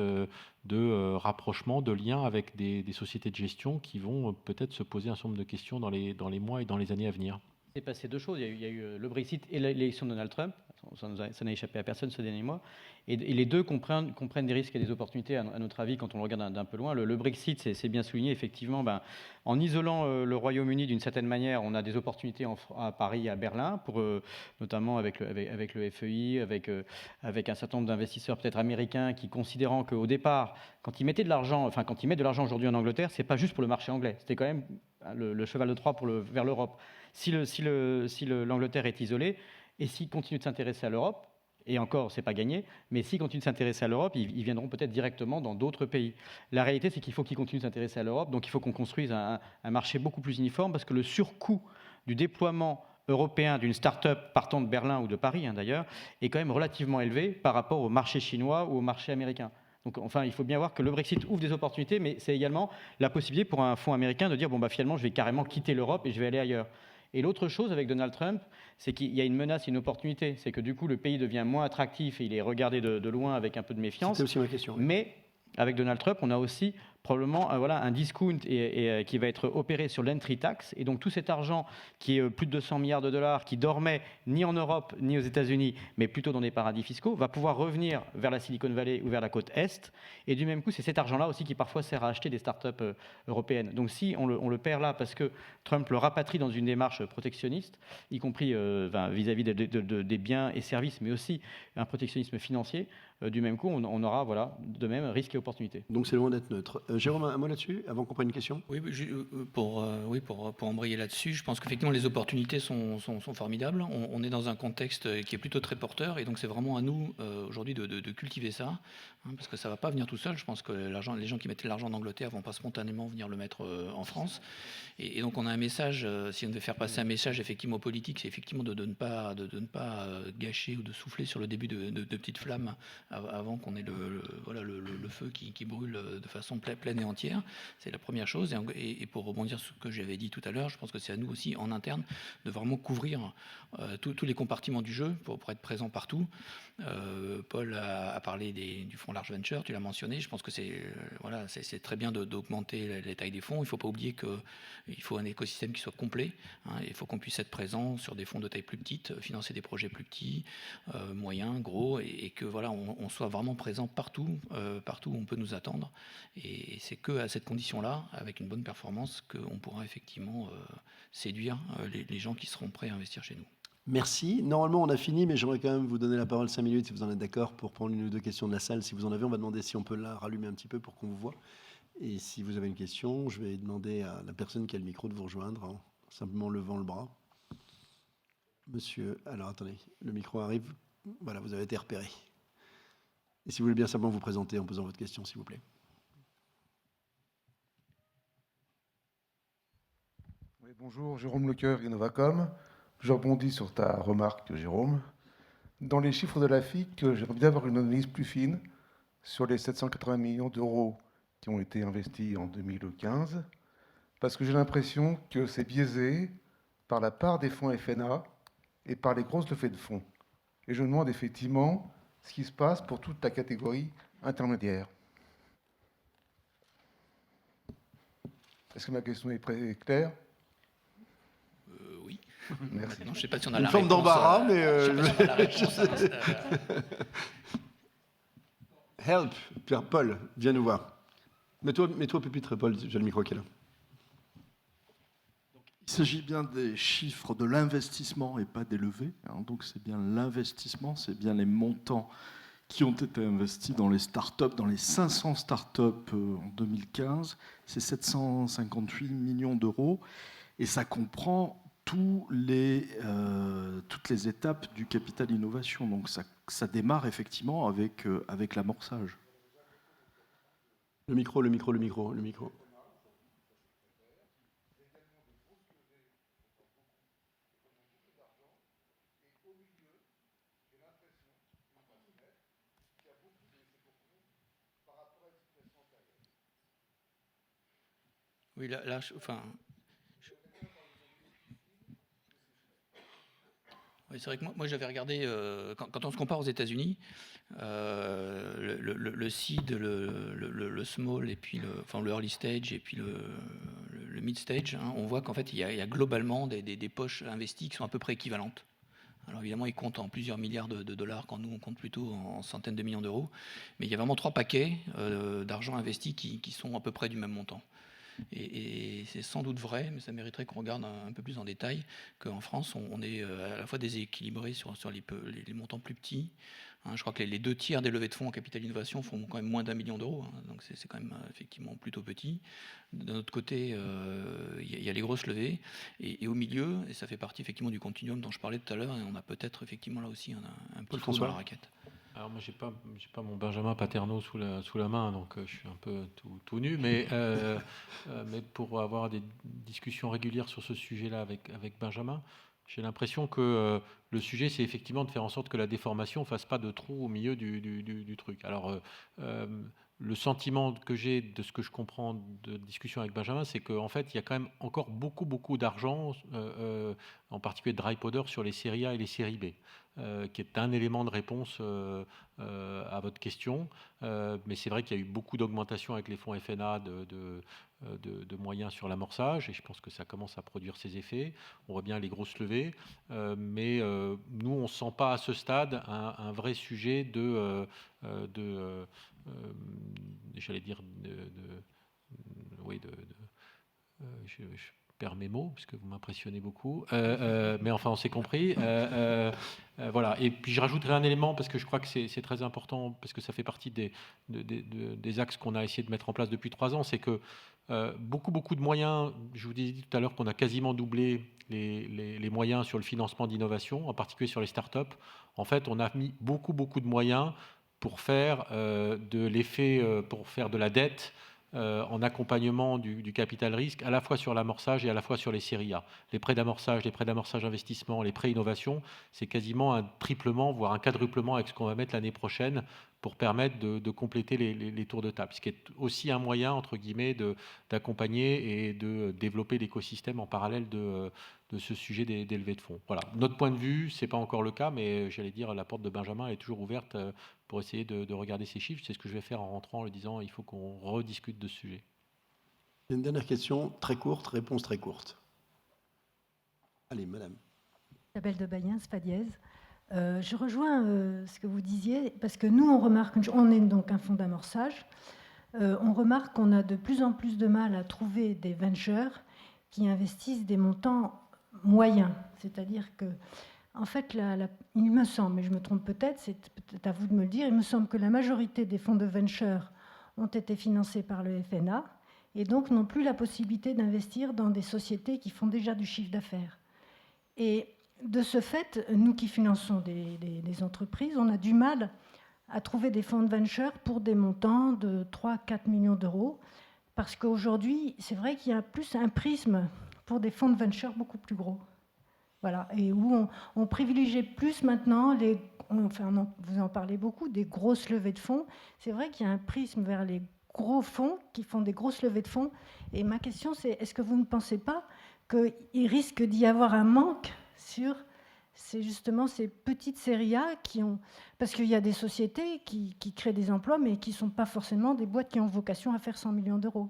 de rapprochement, de liens avec des sociétés de gestion qui vont peut-être se poser un certain nombre de questions dans les mois et dans les années à venir. Il s'est passé deux choses. Il y a eu le Brexit et l'élection de Donald Trump. ça n'a échappé à personne ces derniers mois. Et les deux comprennent des risques et des opportunités, à notre avis, quand on le regarde d'un peu loin. Le Brexit, c'est bien souligné, effectivement. En isolant le Royaume-Uni d'une certaine manière, on a des opportunités à Paris et à Berlin, notamment avec le FEI, avec un certain nombre d'investisseurs peut-être américains qui, considérant qu'au départ, quand ils mettent de l'argent aujourd'hui en Angleterre, c'est pas juste pour le marché anglais. C'était quand même le cheval de Troie vers l'Europe. Si l'Angleterre est isolée, et s'ils continuent de s'intéresser à l'Europe, et encore, c'est pas gagné, mais s'ils continuent de s'intéresser à l'Europe, ils viendront peut-être directement dans d'autres pays. La réalité, c'est qu'il faut qu'ils continuent de s'intéresser à l'Europe, donc il faut qu'on construise un marché beaucoup plus uniforme, parce que le surcoût du déploiement européen d'une start-up partant de Berlin ou de Paris, d'ailleurs, est quand même relativement élevé par rapport au marché chinois ou au marché américain. Donc, enfin, il faut bien voir que le Brexit ouvre des opportunités, mais c'est également la possibilité pour un fonds américain de dire finalement, je vais carrément quitter l'Europe et je vais aller ailleurs. Et l'autre chose avec Donald Trump, c'est qu'il y a une menace et une opportunité. C'est que du coup, le pays devient moins attractif et il est regardé de loin avec un peu de méfiance. C'était aussi ma question. Oui. Mais avec Donald Trump, on a aussi probablement un discount qui va être opéré sur l'entry tax. Et donc tout cet argent qui est plus de 200 milliards de dollars, qui dormait ni en Europe ni aux États-Unis, mais plutôt dans des paradis fiscaux, va pouvoir revenir vers la Silicon Valley ou vers la côte Est. Et du même coup, c'est cet argent-là aussi qui parfois sert à acheter des startups européennes. Donc si on le perd là parce que Trump le rapatrie dans une démarche protectionniste, y compris vis-à-vis des biens et services, mais aussi un protectionnisme financier, du même coup, on aura de même risques et opportunités. Donc c'est loin d'être neutre. Jérôme, un mot là-dessus, avant qu'on prenne une question ? Oui, pour embrayer là-dessus, je pense qu'effectivement les opportunités sont formidables. On est dans un contexte qui est plutôt très porteur, et donc c'est vraiment à nous aujourd'hui de cultiver ça, parce que ça ne va pas venir tout seul. Je pense que les gens qui mettaient l'argent en Angleterre ne vont pas spontanément venir le mettre en France. Et donc on a un message, si on devait faire passer un message effectivement politique, c'est effectivement de ne pas gâcher ou de souffler sur le début de petites flammes avant qu'on ait le feu qui brûle de façon pleine et entière. C'est la première chose. Et pour rebondir sur ce que j'avais dit tout à l'heure, je pense que c'est à nous aussi, en interne, de vraiment couvrir tous les compartiments du jeu pour être présent partout. Paul a parlé du fonds Large Venture, tu l'as mentionné. Je pense que c'est très bien d'augmenter les tailles des fonds. Il ne faut pas oublier qu'il faut un écosystème qui soit complet. Il faut qu'on puisse être présent sur des fonds de taille plus petite, financer des projets plus petits, moyens, gros, et que on soit vraiment présent partout où on peut nous attendre. Et c'est qu'à cette condition-là, avec une bonne performance, qu'on pourra effectivement séduire les gens qui seront prêts à investir chez nous. Merci. Normalement, on a fini, mais j'aimerais quand même vous donner la parole 5 minutes, si vous en êtes d'accord, pour prendre une ou deux questions de la salle. Si vous en avez, on va demander si on peut la rallumer un petit peu pour qu'on vous voit. Et si vous avez une question, je vais demander à la personne qui a le micro de vous rejoindre, en simplement levant le bras. Monsieur, alors attendez, le micro arrive. Voilà, vous avez été repéré. Et si vous voulez bien simplement vous présenter en posant votre question, s'il vous plaît. Oui, bonjour, Jérôme Lecoeur, Innovacom. Je rebondis sur ta remarque, Jérôme. Dans les chiffres de la FIC, j'aimerais bien avoir une analyse plus fine sur les 780 millions d'euros qui ont été investis en 2015, parce que j'ai l'impression que c'est biaisé par la part des fonds FNA et par les grosses levées de fonds. Et je me demande effectivement ce qui se passe pour toute la catégorie intermédiaire. Est-ce que ma question est claire ? Oui. Merci. Non, je ne sais pas si on a une la forme réponse. d'embarras, mais... Help, Pierre-Paul, viens nous voir. Mets-toi au pupitre, Paul, j'ai le micro qui est là. Il s'agit bien des chiffres de l'investissement et pas des levées. Donc c'est bien l'investissement, c'est bien les montants qui ont été investis dans les startups, dans les 500 startups en 2015. C'est 758 millions d'euros et ça comprend toutes les étapes du capital innovation. Donc ça démarre effectivement avec l'amorçage. Le micro. Oui, oui, c'est vrai que moi j'avais regardé, quand on se compare aux États-Unis, le seed, le small, et puis le early stage, et puis le mid stage, on voit qu'en fait il y a globalement des poches investies qui sont à peu près équivalentes. Alors évidemment, ils comptent en plusieurs milliards de dollars, quand nous, on compte plutôt en centaines de millions d'euros. Mais il y a vraiment 3 paquets d'argent investi qui sont à peu près du même montant. Et c'est sans doute vrai, mais ça mériterait qu'on regarde un peu plus en détail, qu'en France, on est à la fois déséquilibré sur les montants plus petits. Je crois que les 2 tiers des levées de fonds en capital innovation font quand même moins d'1 million d'euros, donc c'est quand même effectivement plutôt petit. D'un autre côté, il y a les grosses levées, et au milieu, et ça fait partie effectivement du continuum dont je parlais tout à l'heure, et on a peut-être effectivement là aussi un petit trou dans la raquette. Alors moi, j'ai pas mon Benjamin Paterno sous la main, donc je suis un peu tout nu, mais pour avoir des discussions régulières sur ce sujet-là avec Benjamin, j'ai l'impression que le sujet, c'est effectivement de faire en sorte que la déformation ne fasse pas de trou au milieu du truc. Alors, le sentiment que j'ai de ce que je comprends de discussion avec Benjamin, c'est qu'en fait, il y a quand même encore beaucoup d'argent, en particulier de dry powder, sur les séries A et les séries B, qui est un élément de réponse à votre question. Mais c'est vrai qu'il y a eu beaucoup d'augmentation avec les fonds FNA de moyens sur l'amorçage, et je pense que ça commence à produire ses effets. On voit bien les grosses levées, mais nous, on ne sent pas à ce stade un vrai sujet j'allais dire, je perds mes mots, puisque vous m'impressionnez beaucoup, mais enfin, on s'est compris. Voilà. Et puis, je rajouterai un élément, parce que je crois que c'est très important, parce que ça fait partie des axes qu'on a essayé de mettre en place depuis 3 ans, c'est que beaucoup de moyens, je vous disais tout à l'heure qu'on a quasiment doublé les moyens sur le financement d'innovation, en particulier sur les startups. En fait, on a mis beaucoup de moyens pour faire pour faire de la dette en accompagnement du capital risque, à la fois sur l'amorçage et à la fois sur les séries A. Les prêts d'amorçage investissement, les prêts innovation, c'est quasiment un triplement, voire un quadruplement avec ce qu'on va mettre l'année prochaine pour permettre de compléter les tours de table, ce qui est aussi un moyen, entre guillemets, d'accompagner et de développer l'écosystème en parallèle de ce sujet des levées de fonds. Voilà. Notre point de vue, ce n'est pas encore le cas, mais j'allais dire, la porte de Benjamin est toujours ouverte pour essayer de regarder ces chiffres. C'est ce que je vais faire en rentrant, en lui disant il faut qu'on rediscute de ce sujet. Une dernière question, très courte, réponse très courte. Allez, madame. Isabelle de Bayens, Fadiez. Je rejoins ce que vous disiez, parce que nous, on remarque, on est donc un fonds d'amorçage, on remarque qu'on a de plus en plus de mal à trouver des ventures qui investissent des montants moyens. C'est-à-dire que, en fait, il me semble, mais je me trompe peut-être, c'est peut-être à vous de me le dire, il me semble que la majorité des fonds de venture ont été financés par le FNA et donc n'ont plus la possibilité d'investir dans des sociétés qui font déjà du chiffre d'affaires. Et de ce fait, nous qui finançons des entreprises, on a du mal à trouver des fonds de venture pour des montants de 3-4 millions d'euros, parce qu'aujourd'hui, c'est vrai qu'il y a plus un prisme pour des fonds de venture beaucoup plus gros. Voilà, et où on privilégie plus maintenant, vous en parlez beaucoup, des grosses levées de fonds. C'est vrai qu'il y a un prisme vers les gros fonds qui font des grosses levées de fonds. Et ma question, c'est est-ce que vous ne pensez pas qu'il risque d'y avoir un manque sur justement ces petites séries A parce qu'il y a des sociétés qui créent des emplois, mais qui ne sont pas forcément des boîtes qui ont vocation à faire 100 millions d'euros.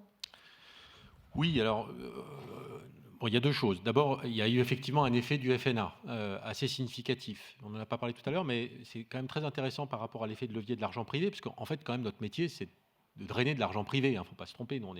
Oui, alors, il y a 2 choses. D'abord, il y a eu effectivement un effet du FNA assez significatif. On n'en a pas parlé tout à l'heure, mais c'est quand même très intéressant par rapport à l'effet de levier de l'argent privé, parce qu'en fait, quand même, notre métier, c'est de drainer de l'argent privé. Il ne faut pas se tromper. Nous,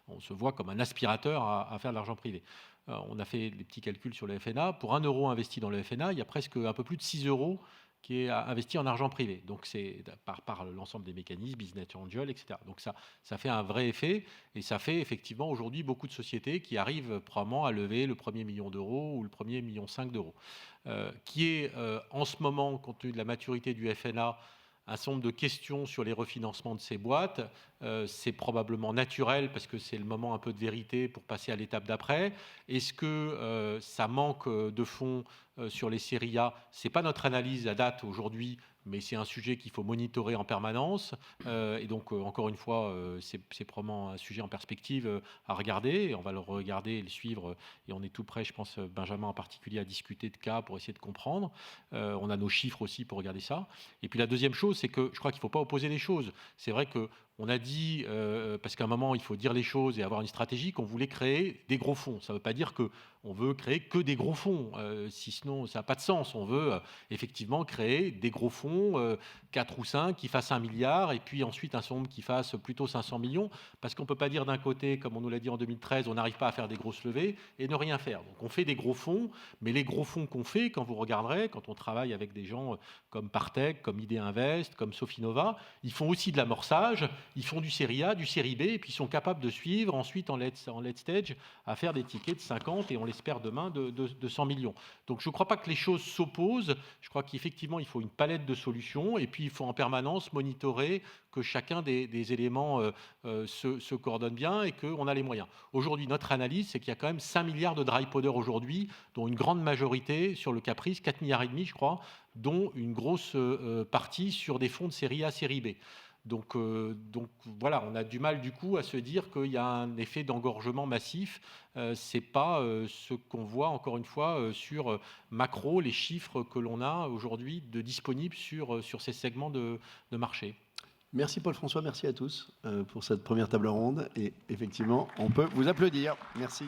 on se voit comme un aspirateur à faire de l'argent privé. On a fait des petits calculs sur le FNA. Pour 1 euro investi dans le FNA, il y a presque un peu plus de 6 euros qui est investi en argent privé. Donc, c'est par l'ensemble des mécanismes, business angel, etc. Donc, ça fait un vrai effet. Et ça fait effectivement aujourd'hui beaucoup de sociétés qui arrivent probablement à lever le premier million d'euros ou le premier 1,5 million d'euros. Qui est en ce moment, compte tenu de la maturité du FNA, un certain nombre de questions sur les refinancements de ces boîtes. C'est probablement naturel parce que c'est le moment un peu de vérité pour passer à l'étape d'après. Est-ce que ça manque de fonds sur les séries A? Ce n'est pas notre analyse à date aujourd'hui, mais c'est un sujet qu'il faut monitorer en permanence. Et donc, encore une fois, c'est probablement un sujet en perspective à regarder. Et on va le regarder et le suivre. Et on est tout prêt, je pense, Benjamin en particulier, à discuter de cas pour essayer de comprendre. On a nos chiffres aussi pour regarder ça. Et puis la deuxième chose, c'est que je crois qu'il ne faut pas opposer les choses. C'est vrai que on a dit, parce qu'à un moment, il faut dire les choses et avoir une stratégie, qu'on voulait créer des gros fonds. Ça ne veut pas dire qu'on veut créer que des gros fonds, sinon ça n'a pas de sens. On veut effectivement créer des gros fonds, 4 ou 5, qui fassent 1 milliard, et puis ensuite un certain nombre qui fassent plutôt 500 millions, parce qu'on ne peut pas dire d'un côté, comme on nous l'a dit en 2013, on n'arrive pas à faire des grosses levées et ne rien faire. Donc on fait des gros fonds, mais les gros fonds qu'on fait, quand vous regarderez, quand on travaille avec des gens comme Partech, comme ID Invest, comme Sofinova, ils font aussi de l'amorçage, ils font du série A, du série B, et puis ils sont capables de suivre ensuite en late stage à faire des tickets de 50 et on l'espère demain de 100 millions. Donc je ne crois pas que les choses s'opposent, je crois qu'effectivement il faut une palette de solutions et puis il faut en permanence monitorer que chacun des éléments se coordonne bien et qu'on a les moyens. Aujourd'hui, notre analyse, c'est qu'il y a quand même 5 milliards de dry powder aujourd'hui, dont une grande majorité sur le Caprice, 4,5 milliards, je crois, dont une grosse partie sur des fonds de série A, série B. Donc voilà, on a du mal du coup à se dire qu'il y a un effet d'engorgement massif. Ce n'est pas ce qu'on voit encore une fois sur macro, les chiffres que l'on a aujourd'hui de disponibles sur ces segments de marché. Merci Paul-François, merci à tous pour cette première table ronde. Et effectivement, on peut vous applaudir. Merci.